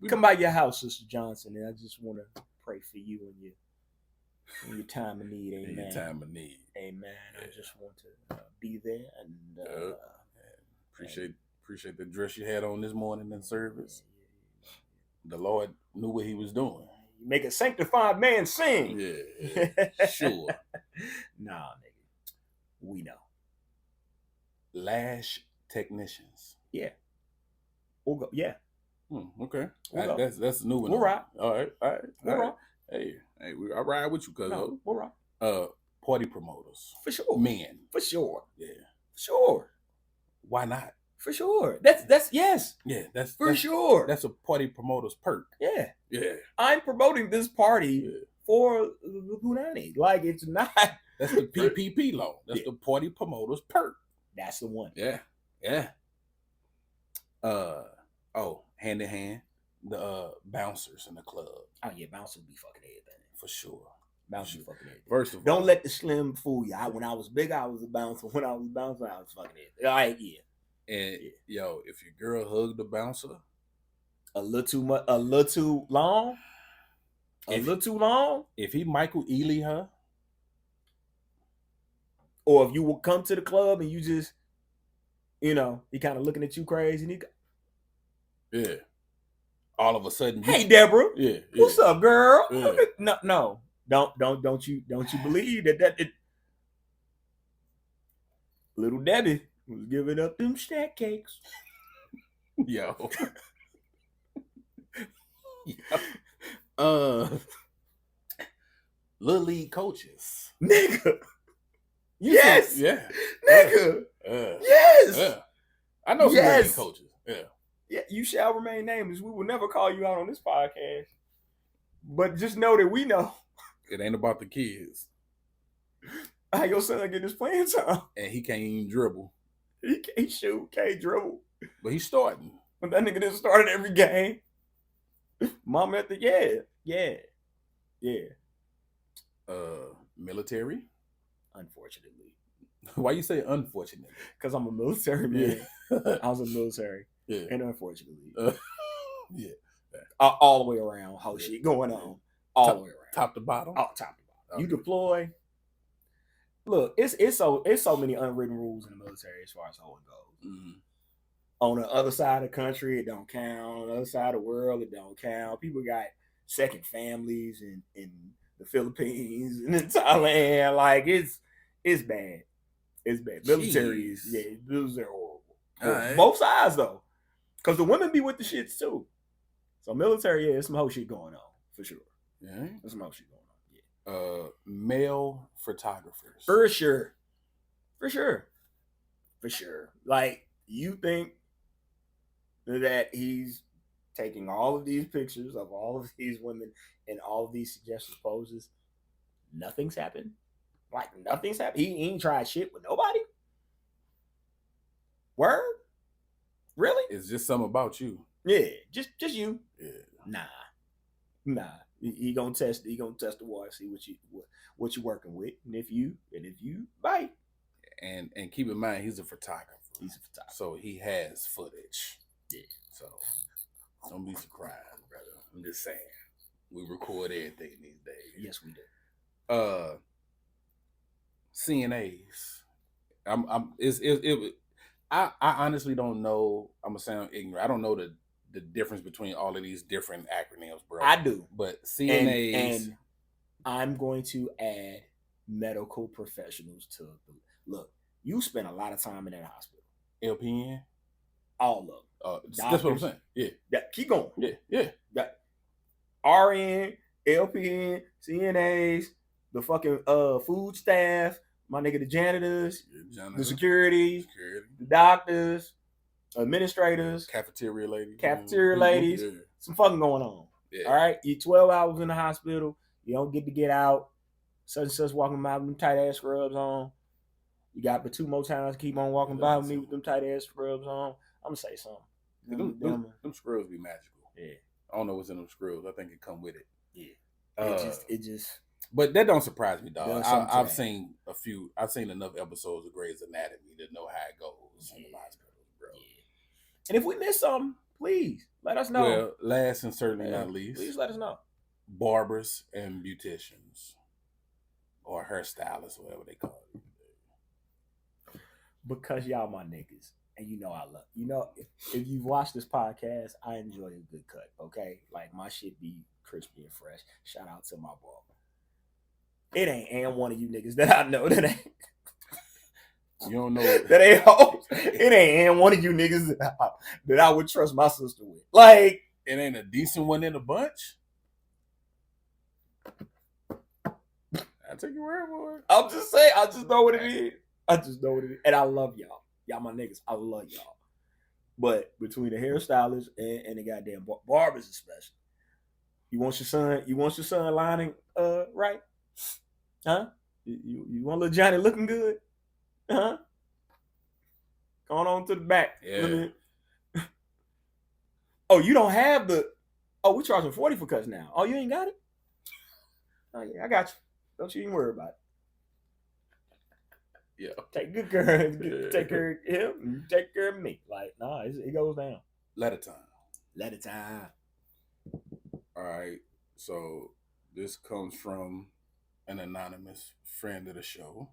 come by your house, Sister Johnson, and I just want to pray for you and your time of need. Amen. Your time of need. Amen. Yeah. I just want to be there and appreciate the dress you had on this morning in service. The Lord knew what He was doing. You make a sanctified man sing. Yeah. Sure. Nah, nigga. We know. Lash technicians. Yeah. We'll go. Yeah. Okay. That's a new one. We'll rock. All right. We'll rock. Hey, I ride with you, Cuzzo. No, we'll rock. Party promoters. For sure. Men. For sure. Yeah. For sure. Why not? For sure. That's yes. Yeah, that's sure. That's a party promoter's perk. Yeah. Yeah. I'm promoting this party for the Punani. Like, it's not. That's the PPP loan. That's the party promoter's perk. That's the one. Yeah. Hand in hand, the bouncers in the club. Oh yeah, bouncers be fucking everything. For sure. Bouncers fucking everything. First of all, don't let the slim fool you. When I was big, I was a bouncer. When I was bouncing, I was fucking everything. All right, yeah. And yo, if your girl hugged the bouncer a little too much, a little too long, if he Michael Ealy her, Or if you will come to the club and you just, he kind of looking at you crazy, and yeah. All of a sudden, hey Deborah, yeah, what's up, girl? Yeah. No, don't you believe that little Debbie was giving up them snack cakes. Yo. Little league coaches, nigga. Yes, yeah, nigga. Yes, I know some little league coaches. Yeah, you shall remain nameless. We will never call you out on this podcast. But just know that we know. It ain't about the kids. How your son get his playing time. And he can't even dribble. He can't shoot, can't dribble. But he's starting. But that nigga didn't start every game. Mama at the yeah. Military? Unfortunately. Why you say unfortunately? Because I'm a military man. Yeah. I was a military. Yeah. And unfortunately. Yeah. All the way around. Whole shit going on. All the way around. Top to bottom? Oh, top to bottom. Okay. You deploy. Look, it's so many unwritten rules in the military as far as how it goes. Mm-hmm. On the other side of the country, it don't count. On the other side of the world, it don't count. People got second families in the Philippines and in Thailand. Like it's bad. It's bad. Military is horrible. Right. Both sides though, because the women be with the shits too. So military, there's some whole shit going on for sure. Yeah, there's some whole shit going on. Yeah. Male photographers for sure. Like you think that he's taking all of these pictures of all of these women and all of these suggested poses. Nothing's happened. Like nothing's happened. He ain't tried shit with nobody. Word? Really? It's just something about you. Yeah, just you. Yeah. Nah. He gonna test the water, see what you working with, and if you bite. And keep in mind, he's a photographer. So he has footage. Yeah. So don't be surprised, brother. I'm just saying. We record everything these days. Yes, we do. CNAs. I honestly don't know. I'm gonna sound ignorant. I don't know the difference between all of these different acronyms, bro. I do. But CNAs and I'm going to add medical professionals to look. You spend a lot of time in that hospital. LPN? All of them. That's what I'm saying. Yeah. Keep going. Yeah. RN, LPN, CNAs, the fucking food staff, my nigga, the janitors, the security, the doctors, administrators, cafeteria ladies, yeah. Some fucking going on. Yeah. All right, you 12 hours in the hospital, you don't get out. Such and such walking by with them tight ass scrubs on. You got but 2 more times to keep on walking by with me with them tight ass scrubs on. I'm gonna say something. Them scrubs be magical. Yeah. I don't know what's in them scrubs. I think it come with it. Yeah. It just. But that don't surprise me, dog. I've seen enough episodes of Grey's Anatomy to know how it goes in the hospitals, bro. Yeah. And if we miss something, please let us know. Well, last and certainly not least, please let us know. Barbers and beauticians, or hairstylists, whatever they call it. Because y'all my niggas, and I love. If you've watched this podcast, I enjoy a good cut. Okay, like my shit be crispy and fresh. Shout out to my barber. It ain't one of you niggas that I know that ain't. You don't know that ain't hoes. It ain't one of you niggas that I would trust my sister with. Like it ain't a decent one in a bunch. I take your word for it. I'm just saying. I just know what it is. And I love y'all. Y'all my niggas. I love y'all. But between the hairstylists and the goddamn barbers, especially, you want your son lining right? Huh? You want little Johnny looking good? Huh? Going on to the back. Yeah. Oh, you don't have the. Oh, we charging 40 for cuts now. Oh, you ain't got it? Oh yeah, I got you. Don't you even worry about it. Yeah. Take good care. Take care of him. And take care of me. Like, nah, it goes down. Let it time. All right. So this comes from an anonymous friend of the show.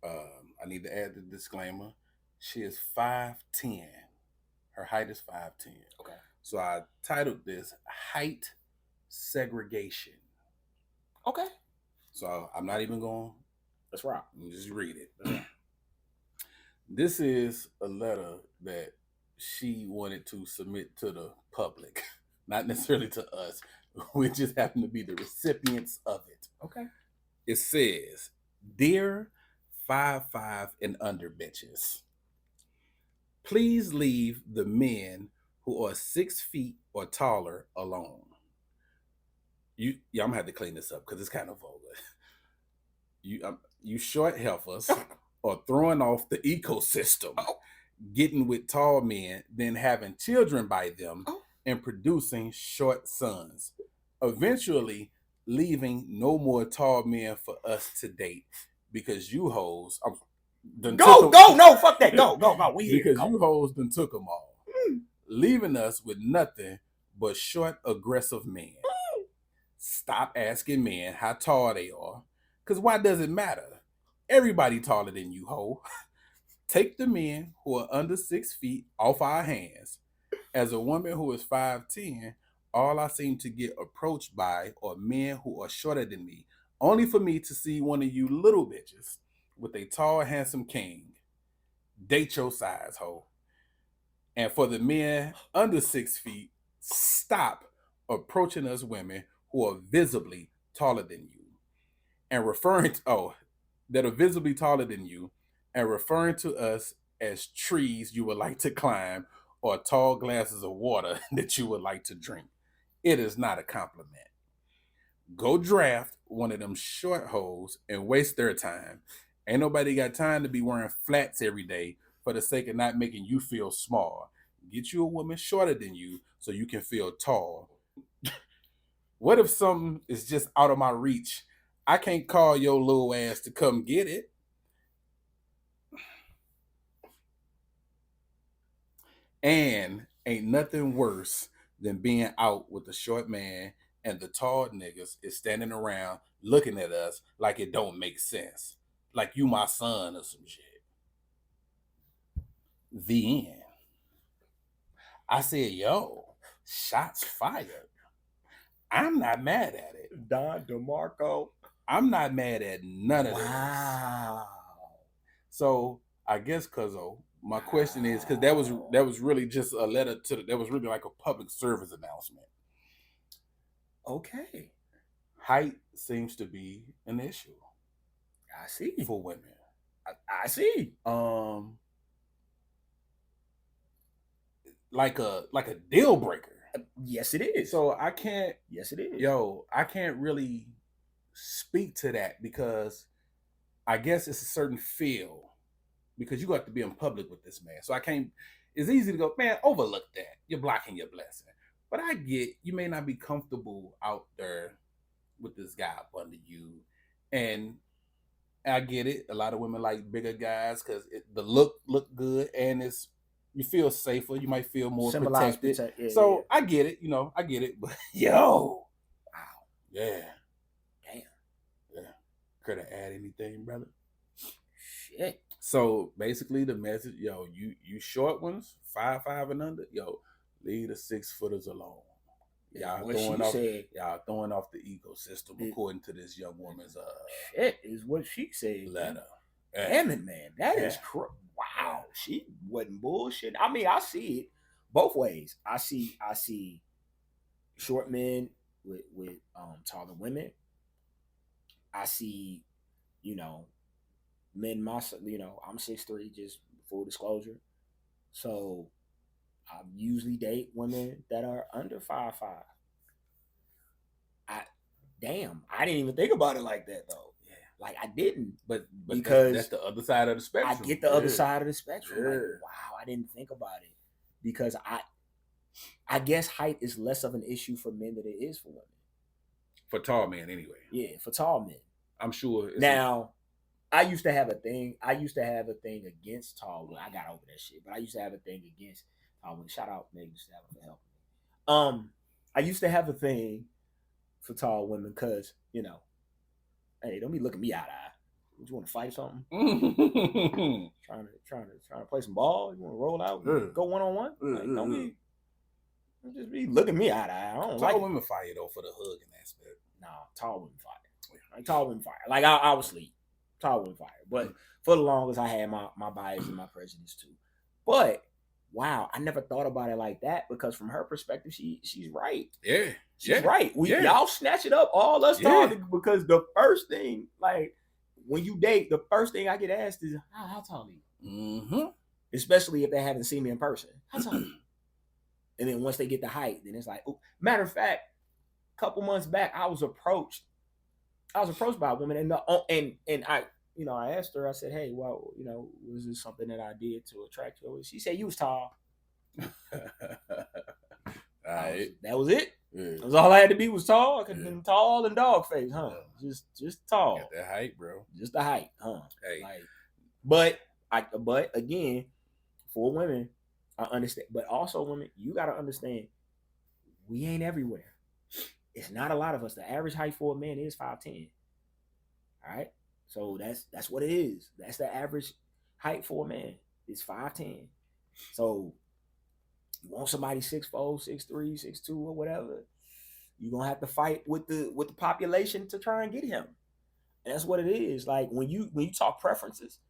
I need to add the disclaimer. She is 5'10". Her height is 5'10". Okay. So I titled this Height Segregation. Okay. So I'm not even going. That's right. Just read it. This is a letter that she wanted to submit to the public, not necessarily to us. We just happen to be the recipients of it. Okay. It says, "Dear 5'5" and under bitches, please leave the men who are 6 feet or taller alone." I'm gonna have to clean this up because it's kind of vulgar. You short heifers are throwing off the ecosystem, getting with tall men, then having children by them, and producing short sons. Eventually, leaving no more tall men for us to date because you hoes. No, fuck that. Go. We here. Because you hoes done took them all, leaving us with nothing but short, aggressive men. Stop asking men how tall they are, because why does it matter? Everybody taller than you, ho. Take the men who are under 6 feet off our hands. As a woman who is 5'10", all I seem to get approached by are men who are shorter than me, only for me to see one of you little bitches with a tall, handsome king. Date your size, ho. And for the men under 6 feet, stop approaching us women who are visibly taller than you and that are visibly taller than you and referring to us as trees you would like to climb or tall glasses of water that you would like to drink. It is not a compliment. Go draft one of them short hoes and waste their time. Ain't nobody got time to be wearing flats every day for the sake of not making you feel small. Get you a woman shorter than you so you can feel tall. What if something is just out of my reach? I can't call your little ass to come get it. And ain't nothing worse than being out with the short man and the tall niggas is standing around looking at us like it don't make sense. Like you my son or some shit. The end. I said, yo, shots fired. I'm not mad at it. Don DeMarco. I'm not mad at none of this. Wow. So I guess, Cuzzo, my question is, because that was really just a letter that was really like a public service announcement. Okay. Height seems to be an issue. I see. For women. I see. Like a deal breaker. Yes, it is. So I can't. Yes, it is. Yo, I can't really speak to that because I guess it's a certain feel because you got to be in public with this man. So I can't. It's easy to go, man, overlook that. You're blocking your blessing. But I get you may not be comfortable out there with this guy up under you, and I get it. A lot of women like bigger guys because the look good and you feel safer. You might feel more protected. Yeah, so yeah. I get it. I get it. But yo, wow, yeah, damn, yeah. Could I add anything, brother? Shit. So basically, the message, yo, you short ones, 5'5" and under, yo, leave the 6-footers alone. Y'all throwing off the ecosystem according to this young woman's shit is what she said. Letter. Damn it, man. That is wow. She wasn't bullshit. I mean, I see it both ways. I see short men with taller women. I see, men I'm 6'3", just full disclosure. So I usually date women that are under 5'5". I didn't even think about it like that though. Yeah. Like I didn't. But because that's the other side of the spectrum. I get the other side of the spectrum. Yeah. Like, wow, I didn't think about it. Because I guess height is less of an issue for men than it is for women. For tall men anyway. Yeah, for tall men. I'm sure. I used to have a thing against tall women. I got over that shit. But I used to have a thing against tall women. Shout out Megan Stallion for helping me. I used to have a thing for tall women because, hey, don't be looking me eye to eye. What, you want to fight something? trying to play some ball? You want to roll out? Go 1-on-1? Like, don't be just be looking me out. I don't like tall women fight though for the hugging aspect. No, tall women fight. Like tall women fight. Like I was sleep. Tall women fight. But for the longest, I had my bias and my prejudice too. But wow, I never thought about it like that because from her perspective, she's right. Yeah, she's right. Y'all snatch it up, all us talking because the first thing, like when you date, the first thing I get asked is how tall are you? Mm-hmm. Especially if they haven't seen me in person. How tall are you? And then once they get the height, then it's like, oh. Matter of fact, a couple months back, I was approached by a woman, and I, I asked her. I said, "Hey, well, was this something that I did to attract you?" She said, "You was tall." All right, that was it. Yeah. That was all I had to be was tall. I could have been tall and dog face, huh? Just tall. Got that height, bro. Just the height, huh? Hey, but again, for women, I understand. But also, women, you got to understand, we ain't everywhere. It's not a lot of us. The average height for a man is 5'10". All right, so that's what it is. That's the average height for a man. It's 5'10". So you want somebody 6'4", 6'3", 6'2", or whatever, you're gonna have to fight with the population to try and get him. And that's what it is. Like when you talk preferences,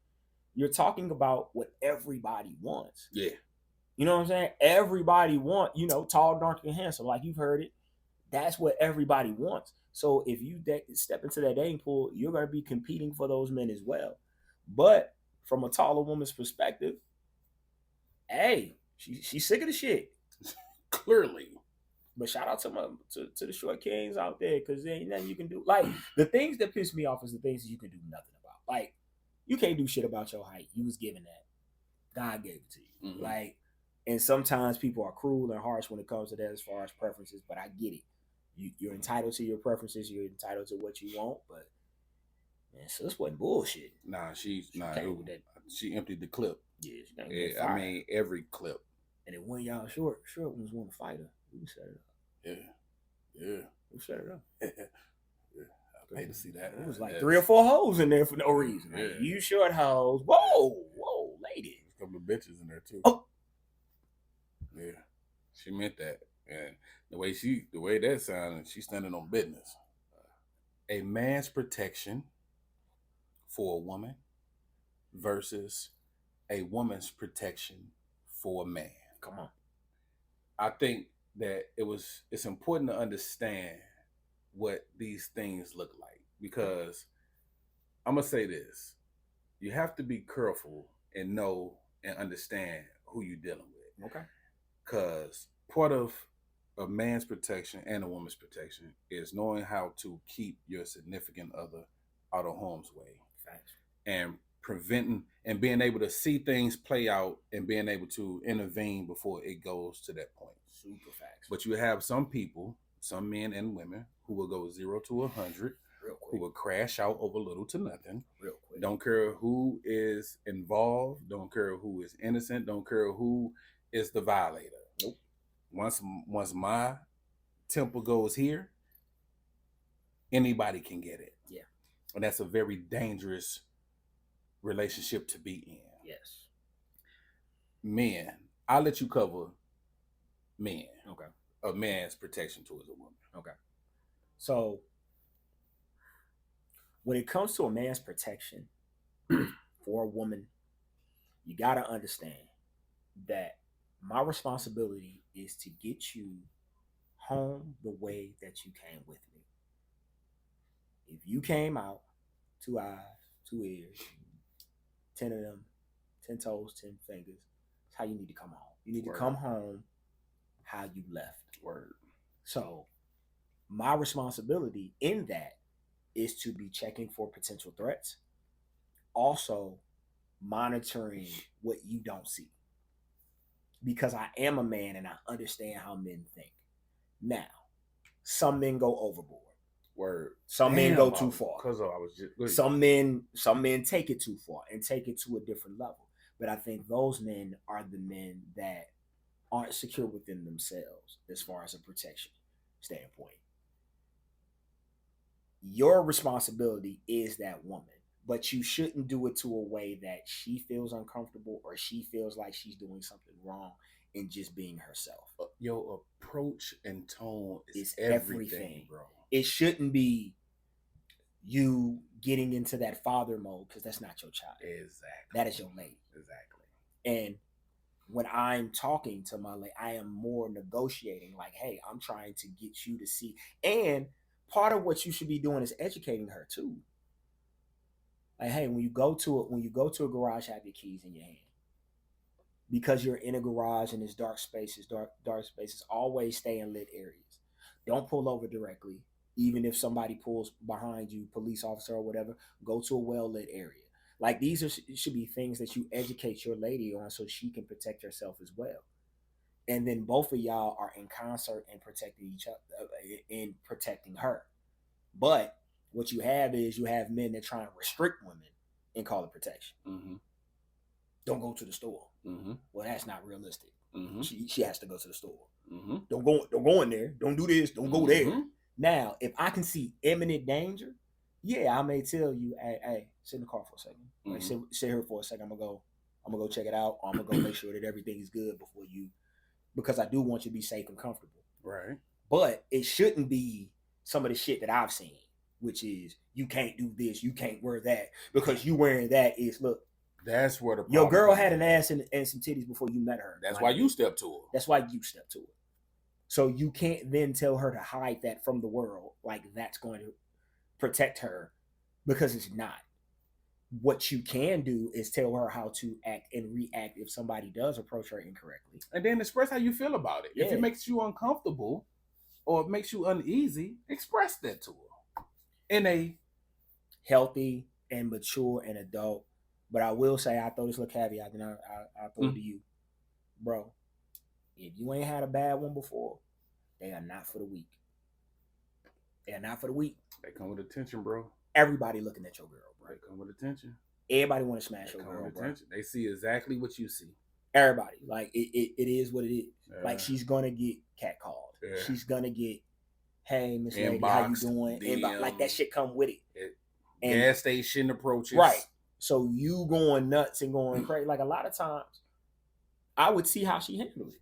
you're talking about what everybody wants. Yeah. You know what I'm saying? Everybody want, tall, dark, and handsome. Like you've heard it. That's what everybody wants. So if you step into that dating pool, you're going to be competing for those men as well. But from a taller woman's perspective, hey, she's sick of the shit. Clearly. But shout out to the short kings out there, because there ain't nothing you can do. Like the things that piss me off is the things that you can do nothing about. Like you can't do shit about your height. You was given that. God gave it to you. Mm-hmm. Like, and sometimes people are cruel and harsh when it comes to that as far as preferences, but I get it. You're entitled to your preferences. You're entitled to what you want, but man, sis wasn't bullshit. Nah, she emptied the clip. Yeah, I mean every clip. And then when y'all short ones want to fight her, we set it up. Yeah, we set it up. Yeah, I paid to see that. It was like 3 or 4 hoes in there for no reason. Yeah. Like, you short hoes. Whoa, lady. There's a couple of bitches in there too. Oh, yeah, she meant that. And the way that sounded, she's standing on business. A man's protection for a woman versus a woman's protection for a man. Come on. I think that it's important to understand what these things look like, because I'm gonna say this: you have to be careful and know and understand who you're dealing with. Okay. Because part of a man's protection and a woman's protection is knowing how to keep your significant other out of harm's way. Thanks. And preventing and being able to see things play out and being able to intervene before it goes to that point. Super facts. But you have some people, some men and women, who will go 0 to 100, who will crash out over little to nothing. Real quick. Don't care who is involved. Don't care who is innocent. Don't care who is the violator. Nope. Once my temple goes here, anybody can get it. Yeah. And that's a very dangerous relationship to be in. Yes. Men, I'll let you cover men. Okay. A man's protection towards a woman. Okay. So when it comes to a man's protection for a woman, you got to understand that my responsibility is to get you home the way that you came with me. If you came out, 2 eyes, 2 ears, 10 of them, 10 toes, 10 fingers, that's how you need to come home. You need to come home how you left. Word. So my responsibility in that is to be checking for potential threats. Also monitoring what you don't see. Because I am a man and I understand how men think. Now, some men go overboard. Word. Some men go too far. Cuzzo, I was just some men take it too far and take it to a different level. But I think those men are the men that aren't secure within themselves as far as a protection standpoint. Your responsibility is that woman. but you shouldn't do it to a way that she feels uncomfortable or she feels like she's doing something wrong in just being herself. Your approach and tone is everything, bro. It shouldn't be you getting into that father mode, because that's not your child. Exactly. That is your lady. Exactly. And when I'm talking to my lady, I am more negotiating, like, hey, I'm trying to get you to see. And part of what you should be doing is educating her too. Like, hey, when you go to a garage, have your keys in your hand. Because you're in a garage and there's dark spaces, always stay in lit areas. Don't pull over directly. Even if somebody pulls behind you, police officer or whatever, go to a well-lit area. Like, these should be things that you educate your lady on so she can protect herself as well. And then both of y'all are in concert and protecting each other, in protecting her. But what you have men that try and restrict women and call it protection. Mm-hmm. Don't go to the store. Mm-hmm. Well, that's not realistic. Mm-hmm. She has to go to the store. Mm-hmm. Don't go in there. Don't do this. Don't go there. Now, if I can see imminent danger, yeah, I may tell you, hey, sit in the car for a second. Like, sit here for a second. I'm gonna go check it out. I'm gonna go make sure that everything is good before you, because I do want you to be safe and comfortable. Right. But it shouldn't be some of the shit that I've seen, which is you can't do this, you can't wear that, because you wearing that is, look. That's where the your girl had an ass and some titties before you met her. That's why you stepped to her. That's why you stepped to her. So you can't then tell her to hide that from the world, like that's going to protect her, because it's not. What you can do is tell her how to act and react if somebody does approach her incorrectly. And then express how you feel about it. Yeah. If it makes you uncomfortable or it makes you uneasy, express that to her in a healthy and mature and adult. But I will say, I throw this little caveat, and I'll throw it to you. Bro, if you ain't had a bad one before, they are not for the weak. They are not for the weak. They come with attention, bro. Everybody looking at your girl, bro. They come with attention. Everybody want to smash your girl, bro. Attention. They see exactly what you see. Everybody. Like, it is what it is. Yeah. Like, she's going to get catcalled. Yeah. She's going to get, hey, Miss Lady, how you doing? Like, that shit come with it. Gas station approaches. Right. So you going nuts and going crazy. Like, a lot of times, I would see how she handled it.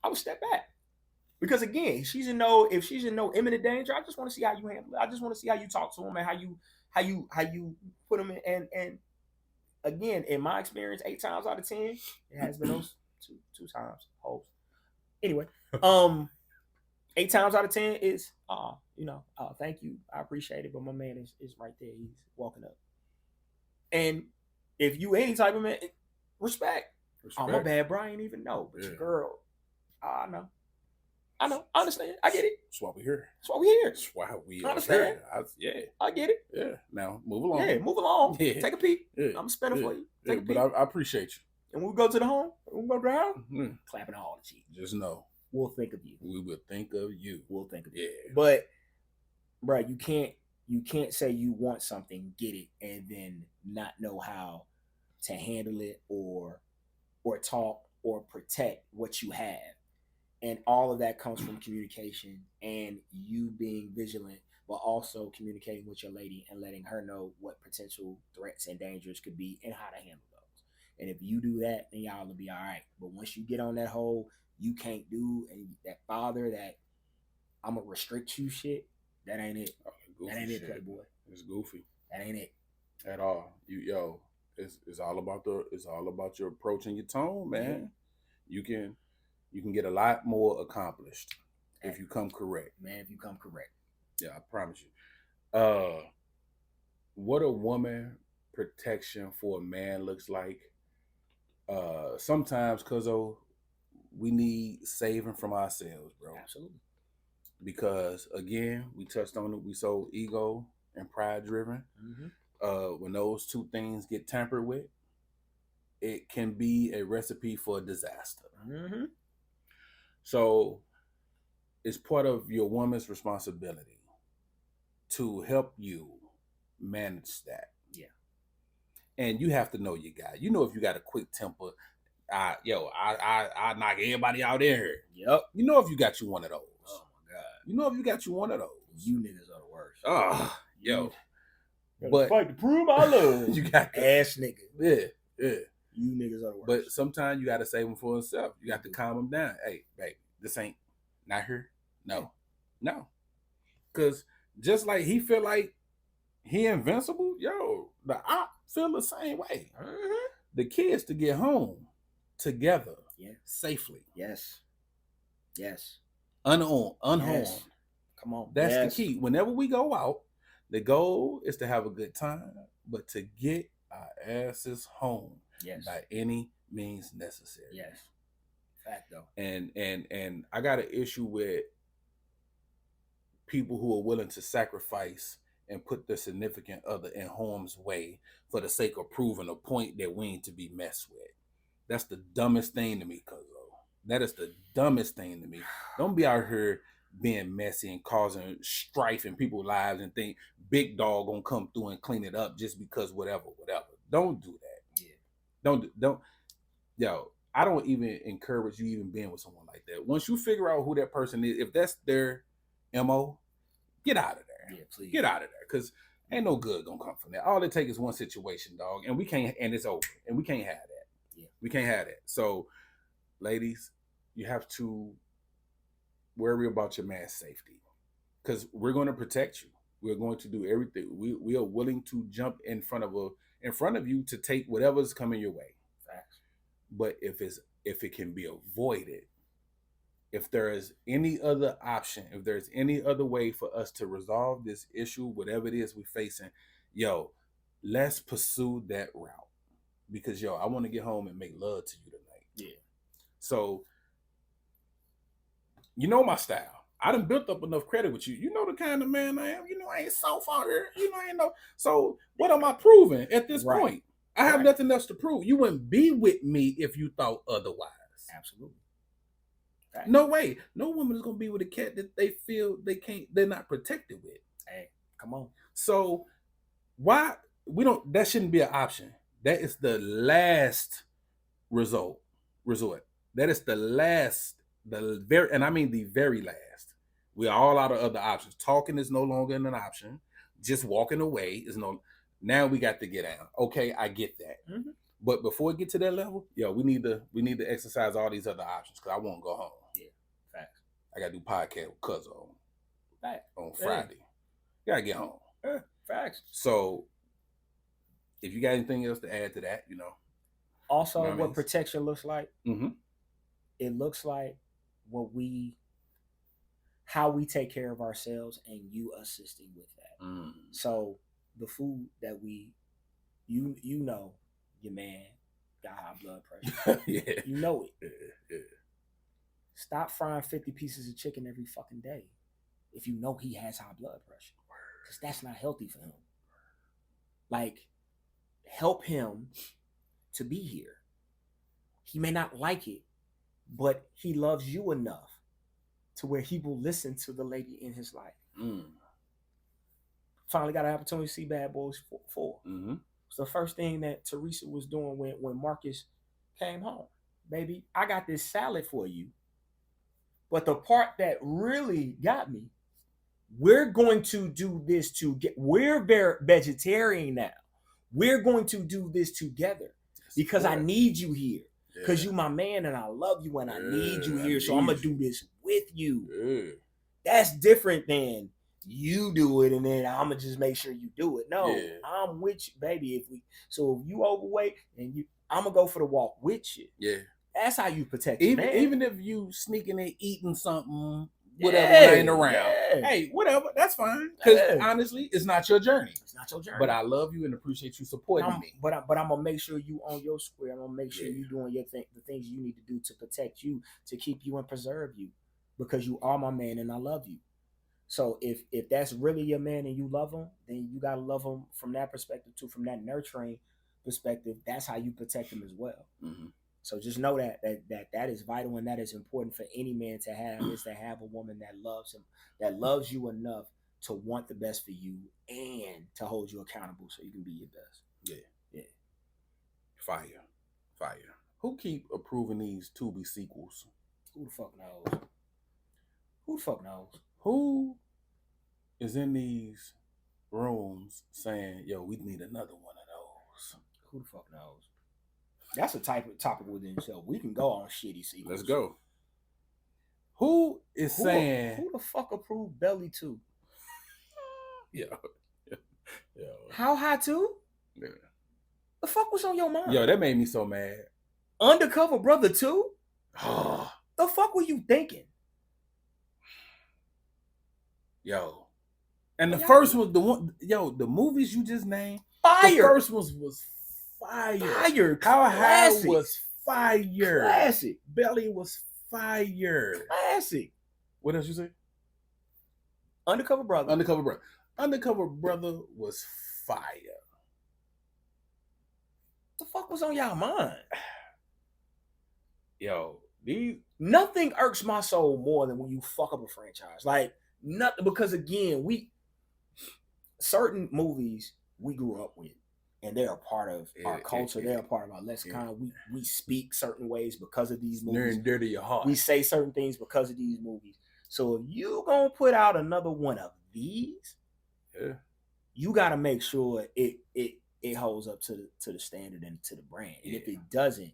I would step back. Because again, if she's in no imminent danger, I just want to see how you handle it. I just want to see how you talk to him and how you put him in. And again, in my experience, 8 times out of 10, it has been those two times. Hopes. Anyway, 8 times out of 10 is thank you, I appreciate it, but my man is right there. He's walking up. And if you any type of man, respect. Oh, my bad, Brian, even know. But your girl, I know. I understand. I get it. That's why we're here. That's why we're here. That's why we understand. I get it. Yeah. Now, move along. Yeah, move along. Yeah. Take a peek. Yeah. I'm spinning for you. Take a peek. But I appreciate you. And when we go to the home, when we go down, clapping all the cheeks. Just know. We'll think of you. We will think of you. We'll think of you. But, bro, you can't say you want something, get it, and then not know how to handle it or talk or protect what you have. And all of that comes from communication and you being vigilant, but also communicating with your lady and letting her know what potential threats and dangers could be and how to handle those. And if you do that, then y'all will be all right. But once you get on that whole you can't do and that father that I'm gonna restrict you shit, that ain't it. That ain't it, Playboy. It's goofy. That ain't it at all. It's all about your approach and your tone, man. Yeah. You can get a lot more accomplished if you come correct. Man, if you come correct. Yeah, I promise you. What a woman protection for a man looks like. Sometimes, Cuzzo, we need saving from ourselves, bro. Absolutely. Because, again, we touched on it. We so ego and pride driven. Mm-hmm. When those two things get tampered with, it can be a recipe for a disaster. Mm-hmm. So it's part of your woman's responsibility to help you manage that. Yeah. And you have to know your guy. You know, if you got a quick temper, I knock everybody out in here. Yep. You know if you got you one of those. Oh my God. You know if you got you one of those. You niggas are the worst. Oh, yo. But fight to prove my love. You got ass nigga. Yeah. You niggas are the worst. But sometimes you got to save him for himself. You got to calm him down. Hey, babe, this ain't not her. No. Because just like he feel like he invincible, yo, the op feel the same way. The kids to get home together, safely. Yes. Unharmed. Yes. Come on. That's the key. Whenever we go out, the goal is to have a good time, but to get our asses home by any means necessary. Yes. Fact though. And I got an issue with people who are willing to sacrifice and put their significant other in harm's way for the sake of proving a point that we ain't to be messed with. That's the dumbest thing to me, Cuzzo. That is the dumbest thing to me. Don't be out here being messy and causing strife in people's lives and think big dog gonna come through and clean it up just because whatever. Don't do that. Yeah. Don't. Yo, I don't even encourage you even being with someone like that. Once you figure out who that person is, if that's their MO, get out of there. Yeah, please. Get out of there. Because ain't no good gonna come from that. All it takes is one situation, dog. And we can't, and it's over. And we can't have that. Yeah. We can't have that. So, ladies, you have to worry about your man's safety. Because we're going to protect you. We're going to do everything. We are willing to jump in front of you to take whatever's coming your way. Facts. But if it can be avoided, if there is any other option, if there's any other way for us to resolve this issue, whatever it is we're facing, yo, let's pursue that route. Because, yo, I want to get home and make love to you tonight. Yeah. So, you know my style. I done built up enough credit with you. You know the kind of man I am. You know I ain't soft out here. You know I ain't no. So, what am I proving at this point? I have nothing else to prove. You wouldn't be with me if you thought otherwise. Absolutely. Right. No way. No woman is gonna be with a cat that they feel they're not protected with. Hey, come on. So why that shouldn't be an option. That is the last resort. That is the very last. We are all out of other options. Talking is no longer an option. Just walking away is no. Now we got to get out. Okay, I get that. Mm-hmm. But before we get to that level, yo, we need to exercise all these other options because I won't go home. Yeah, facts. I gotta do podcast with Cuzzo on Friday. Yeah. Gotta get home. Facts. So, if you got anything else to add to that, you know. Also, what protection looks like. Mm-hmm. It looks like how we take care of ourselves, and you assisting with that. Mm. So the food that you know, your man got high blood pressure. Yeah. You know it. Yeah. Stop frying 50 pieces of chicken every fucking day if you know he has high blood pressure. Because that's not healthy for him. Like, help him to be here. He may not like it, but he loves you enough to where he will listen to the lady in his life. Mm. Finally got an opportunity to see Bad Boys 4. Mm-hmm. It's the first thing that Teresa was doing when Marcus came home. Baby, I got this salad for you. But the part that really got me, we're going to do this we're vegetarian now. We're going to do this together because I need you here. Because you my man and I love you and I need you here. So I'm going to do this with you. Yeah. That's different than you do it and then I'm going to just make sure you do it. No, I'm with you, baby. If you overweight and I'm going to go for the walk with you. Yeah. That's how you protect your man. Even if you sneaking and eating something, whatever, laying around. Yeah. Hey, whatever, that's fine. Because honestly, it's not your journey. It's not your journey. But I love you and appreciate you supporting me. But I'm going to make sure you on your square. I'm going to make sure you doing the things you need to do to protect you, to keep you and preserve you. Because you are my man and I love you. So if that's really your man and you love him, then you got to love him from that perspective too, from that nurturing perspective. That's how you protect him as well. Mm-hmm. So just know that is vital and that is important for any man to have, is to have a woman that loves him, that loves you enough to want the best for you and to hold you accountable so you can be your best. Yeah. Fire. Who keep approving these Tubi sequels? Who the fuck knows? Who is in these rooms saying, "Yo, we need another one of those." Who the fuck knows? That's a topic within itself. We can go on shitty sequels. Let's go. Who is saying? Who the fuck approved Belly 2? Yeah. How High 2? Yeah. The fuck was on your mind? Yo, that made me so mad. Undercover Brother 2? The fuck were you thinking? Yo. And the first was the one. Yo, the movies you just named. Fire. The first one was fire. Fire. How High Classic. was fire. Classic. Belly was fire. Classic. What else you say? Undercover Brother. Undercover Brother was fire. The fuck was on y'all mind? Yo, nothing irks my soul more than when you fuck up a franchise. Like nothing, because again, certain movies we grew up with, and they're a part of our culture. They're a part of our lexicon. We speak certain ways because of these movies. Near and dear to your heart. We say certain things because of these movies. So if you gonna put out another one of these, you gotta make sure it holds up to the standard and to the brand. And if it doesn't,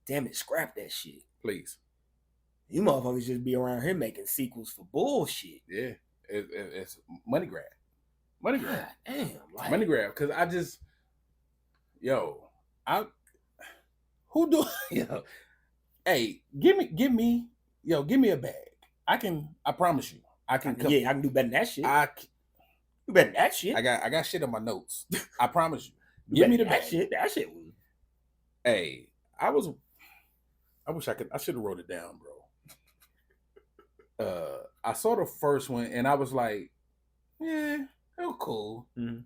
damn it, scrap that shit. Please. You motherfuckers just be around here making sequels for bullshit. Yeah. It's money grab. Money grab. God, damn. Like, money grab. Cause who do hey, give me a bag. I promise you. I can do better than that shit. Do better than that shit. I got shit on my notes. I promise you. Give me the bag. That shit was. Hey, I should have wrote it down, bro. I saw the first one and I was like, yeah, it was cool. Mm-hmm.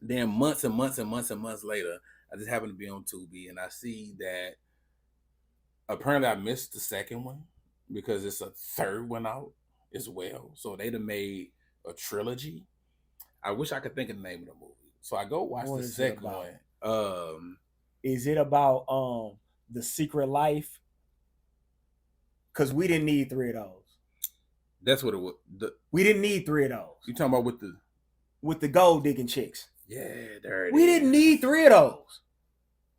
Then months and months and months and months later, I just happened to be on Tubi and I see that apparently I missed the second one because it's a third one out as well. So they'd have made a trilogy. I wish I could think of the name of the movie. So I go watch the second one. Is it about The Secret Life? Because we didn't need 3 of those. That's what it was. We didn't need 3 of those. You talking about with the gold digging chicks? Yeah, there it is. We didn't need 3 of those.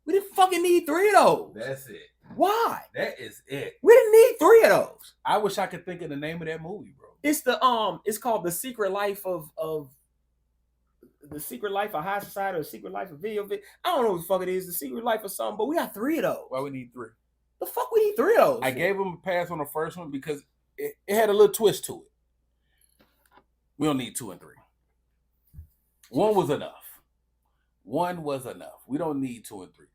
We didn't fucking need 3 of those. That's it. Why? That is it. We didn't need 3 of those. I wish I could think of the name of that movie, bro. It's it's called The Secret Life of The Secret Life of High Society or The Secret Life of Video. I don't know what the fuck it is. The Secret Life of something, but we got 3 of those. Why we need 3? The fuck we need 3 of those? I gave him a pass on the first one because it had a little twist to it. We don't need 2 and 3. One was enough. We don't need 2 and 3.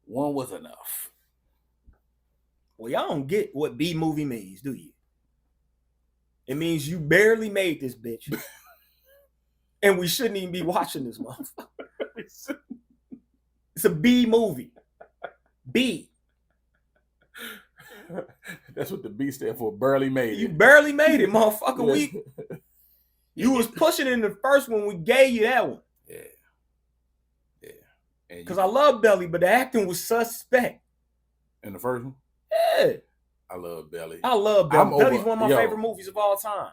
One was enough. Well, y'all don't get what B movie means, do you? It means you barely made this bitch. And we shouldn't even be watching this motherfucker. It's a B movie. B. That's what the B stand for. Barely made it. You barely made it, motherfucker. You was pushing in the first one. We gave you that one. Yeah. Because I love Belly, but the acting was suspect. In the first one? Yeah. I love Belly. Belly's one of my favorite movies of all time.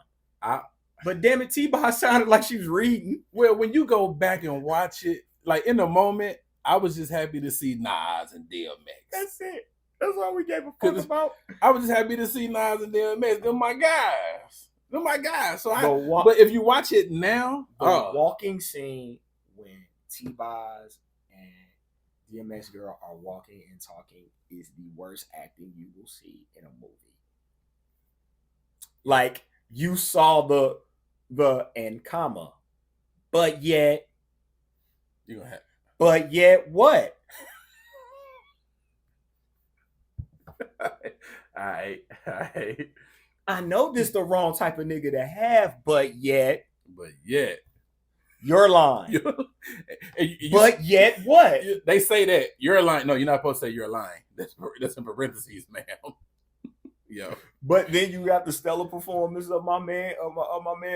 But damn it, T-Bar sounded like she was reading. Well, when you go back and watch it, like in the moment, I was just happy to see Nas and DMX. That's it. That's all we gave a fuck about. I was just happy to see Nas and DMX. They're my guys. So but if you watch it now, the walking scene when T-Boz and DMX girl are walking and talking is the worst acting you will see in a movie. Like you saw the and comma, but yet you're gonna have. But yet what? I know this the wrong type of nigga to have, but yet you're lying. But yet what? They say that you're lying. No, you're not supposed to say you're lying. That's in parentheses, ma'am. Yo. But then you got the stellar performance of my man,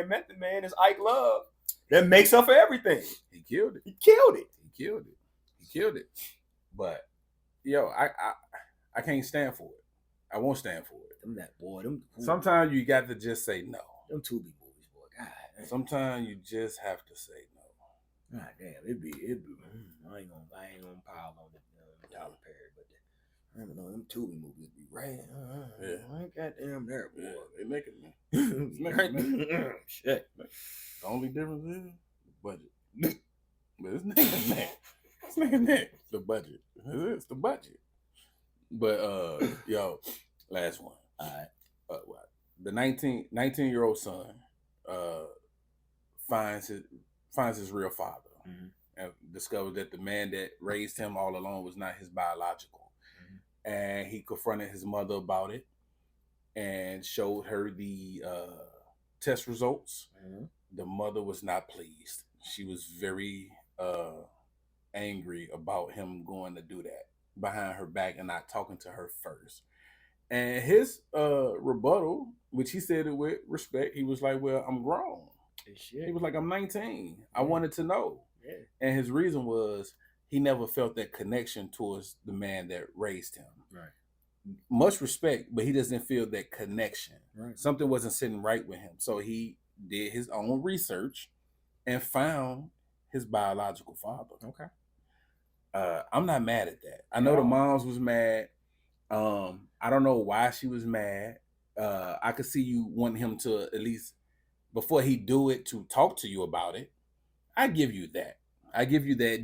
Method Man, is Ike Love. That makes up for everything. He killed it. But yo, I can't stand for it. I won't stand for it. Them that boy. Sometimes you got to just say no. Them Tubi movies, boy. God. Sometimes you just have to say no. God damn, it be. I ain't gonna pile on the Tyler Perry, but I remember them Tubi movies be right. Yeah, I ain't goddamn there, boy. Yeah, they making me. Shit. The only difference is the budget. But it's not that. It's not that. The budget. It's the budget. But yo, last one. All right. What? The 19-year-old son finds his real father, and discovers that the man that raised him all along was not his biological. And he confronted his mother about it and showed her the test results. The mother was not pleased. She was very angry about him going to do that behind her back and not talking to her first. And his rebuttal, which he said it with respect, he was like, well, I'm grown. He was like, I'm 19. I wanted to know. And his reason was he never felt that connection towards the man that raised him. Much respect, but he doesn't feel that connection. Something wasn't sitting right with him. So he did his own research and found his biological father. I'm not mad at that. I know the moms was mad. I don't know why she was mad. I could see you wanting him to at least, before he do it, to talk to you about it. I give you that.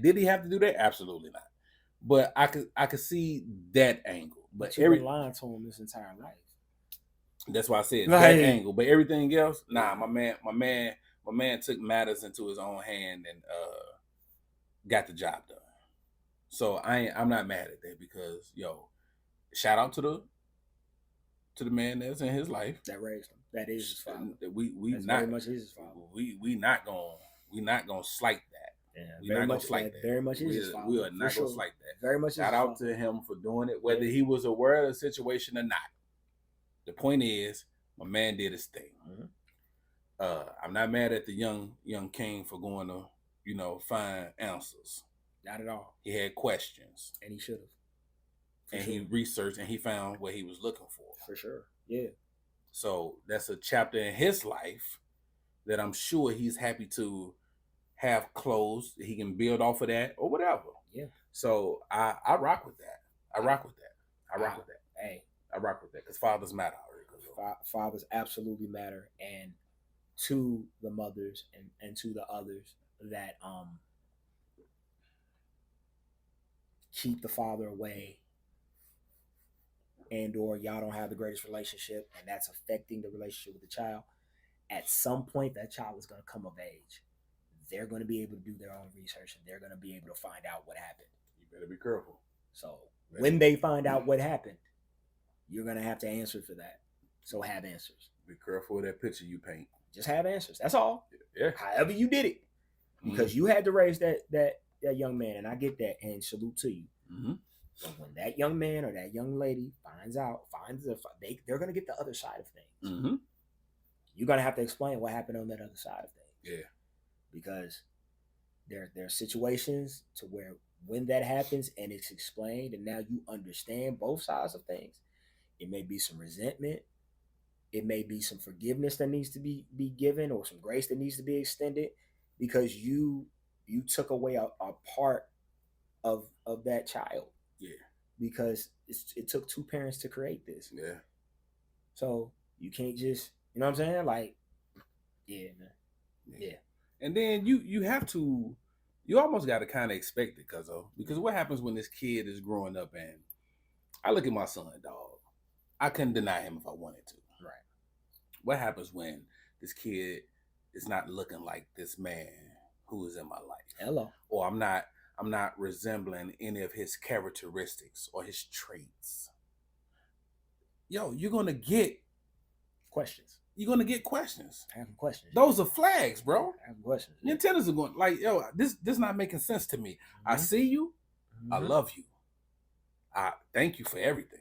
Did he have to do that? Absolutely not. But I could see that angle. But you've been lying to him this entire life. That's why I said that angle. But everything else, nah. My man took matters into his own hand and got the job done. So I'm not mad at that, because shout out to the man that's in his life that raised him. That is his father. That's not very much his father. We not gonna slight that. Yeah, very much slight that. Very much is his father. We are not gonna slight that. Very much. Shout out to him for doing it, whether he was aware of the situation or not. The point is, my man did his thing. I'm not mad at the young king for going to find answers. Not at all. He had questions, and he should have. And he researched and he found what he was looking for. For sure. Yeah. So that's a chapter in his life that I'm sure he's happy to have closed. He can build off of that or whatever. Yeah. So I rock with that. I rock with that. Hey. I rock with that, because fathers matter. Fathers absolutely matter. And to the mothers and to the others that keep the father away, and or y'all don't have the greatest relationship, and that's affecting the relationship with the child, at some point that child is going to come of age. They're going to be able to do their own research, and they're going to be able to find out what happened. You better be careful. So when they find out what happened, you're going to have to answer for that. So have answers. Be careful with that picture you paint. Just have answers. That's all. Yeah. However you did it. Because you had to raise that young man, and I get that, and salute to you. But when that young man or that young lady they're going to get the other side of things. You're going to have to explain what happened on that other side of things. Yeah. Because there are situations to where when that happens and it's explained and now you understand both sides of things, it may be some resentment. It may be some forgiveness that needs to be given, or some grace that needs to be extended, because you took away a part of that child. Yeah. Because it took two parents to create this. Yeah. So you can't just, you know what I'm saying? Like, yeah, man. Yeah. And then you have to, you almost got to kind of expect it, Cuzzo, because what happens when this kid is growing up, and I look at my son, dog. I couldn't deny him if I wanted to. Right. What happens when this kid is not looking like this man who is in my life? Hello. Or I'm not resembling any of his characteristics or his traits. Yo, you're gonna get questions. You're gonna get questions. I have questions. Those are flags, bro. I have questions. Your antennas are going like, yo, this not making sense to me. I see you. I love you. I thank you for everything.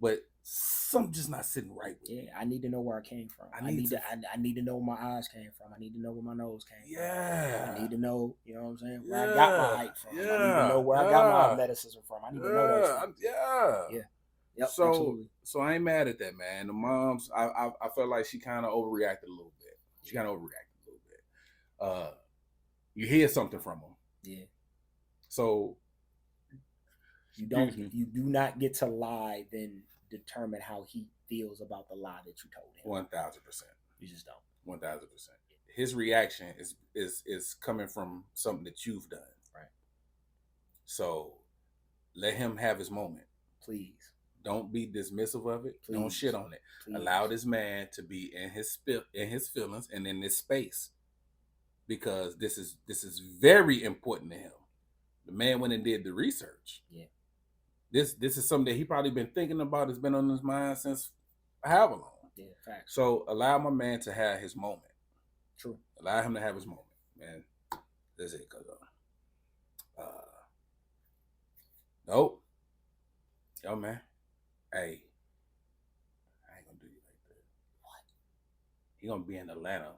But something just not sitting right with me. I need to know where I came from. I need to know where my eyes came from. I need to know where my nose came from. I need to know, you know what I'm saying, where I got my height from. I need to know where I got my athleticism from. I need to know those things. Yeah. Yep, so I ain't mad at that, man. The moms, I felt like she kind of overreacted a little bit. She kind of overreacted a you hear something from him. Yeah. So you do not get to lie, then determine how he feels about the lie that you told him. 1,000%. You just don't. 1,000%. His reaction is coming from something that you've done. Right. So let him have his moment. Please. Don't be dismissive of it. Please. Don't shit on it. Please. Allow this man to be in his feelings and in this space, because this is very important to him. The man went and did the research. Yeah. This is something that he probably been thinking about. It's been on his mind since however long. Yeah, facts. So allow my man to have his moment. True. Allow him to have his moment, man. That's it, Cuzzo. Nope. Yo, man. Hey, I ain't gonna do you like that. What? He gonna be in Atlanta.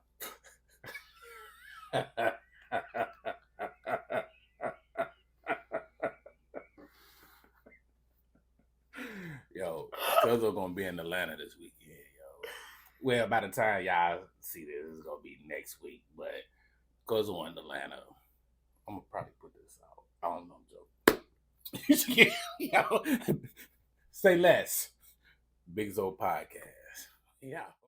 Yo, Cuzzo gonna be in Atlanta this weekend, yo. Well, by the time y'all see this, it's gonna be next week. But Cuzzo in Atlanta, I'm gonna probably put this out. I don't know, Joe. Yo, say less. Big Zo Podcast. Yeah.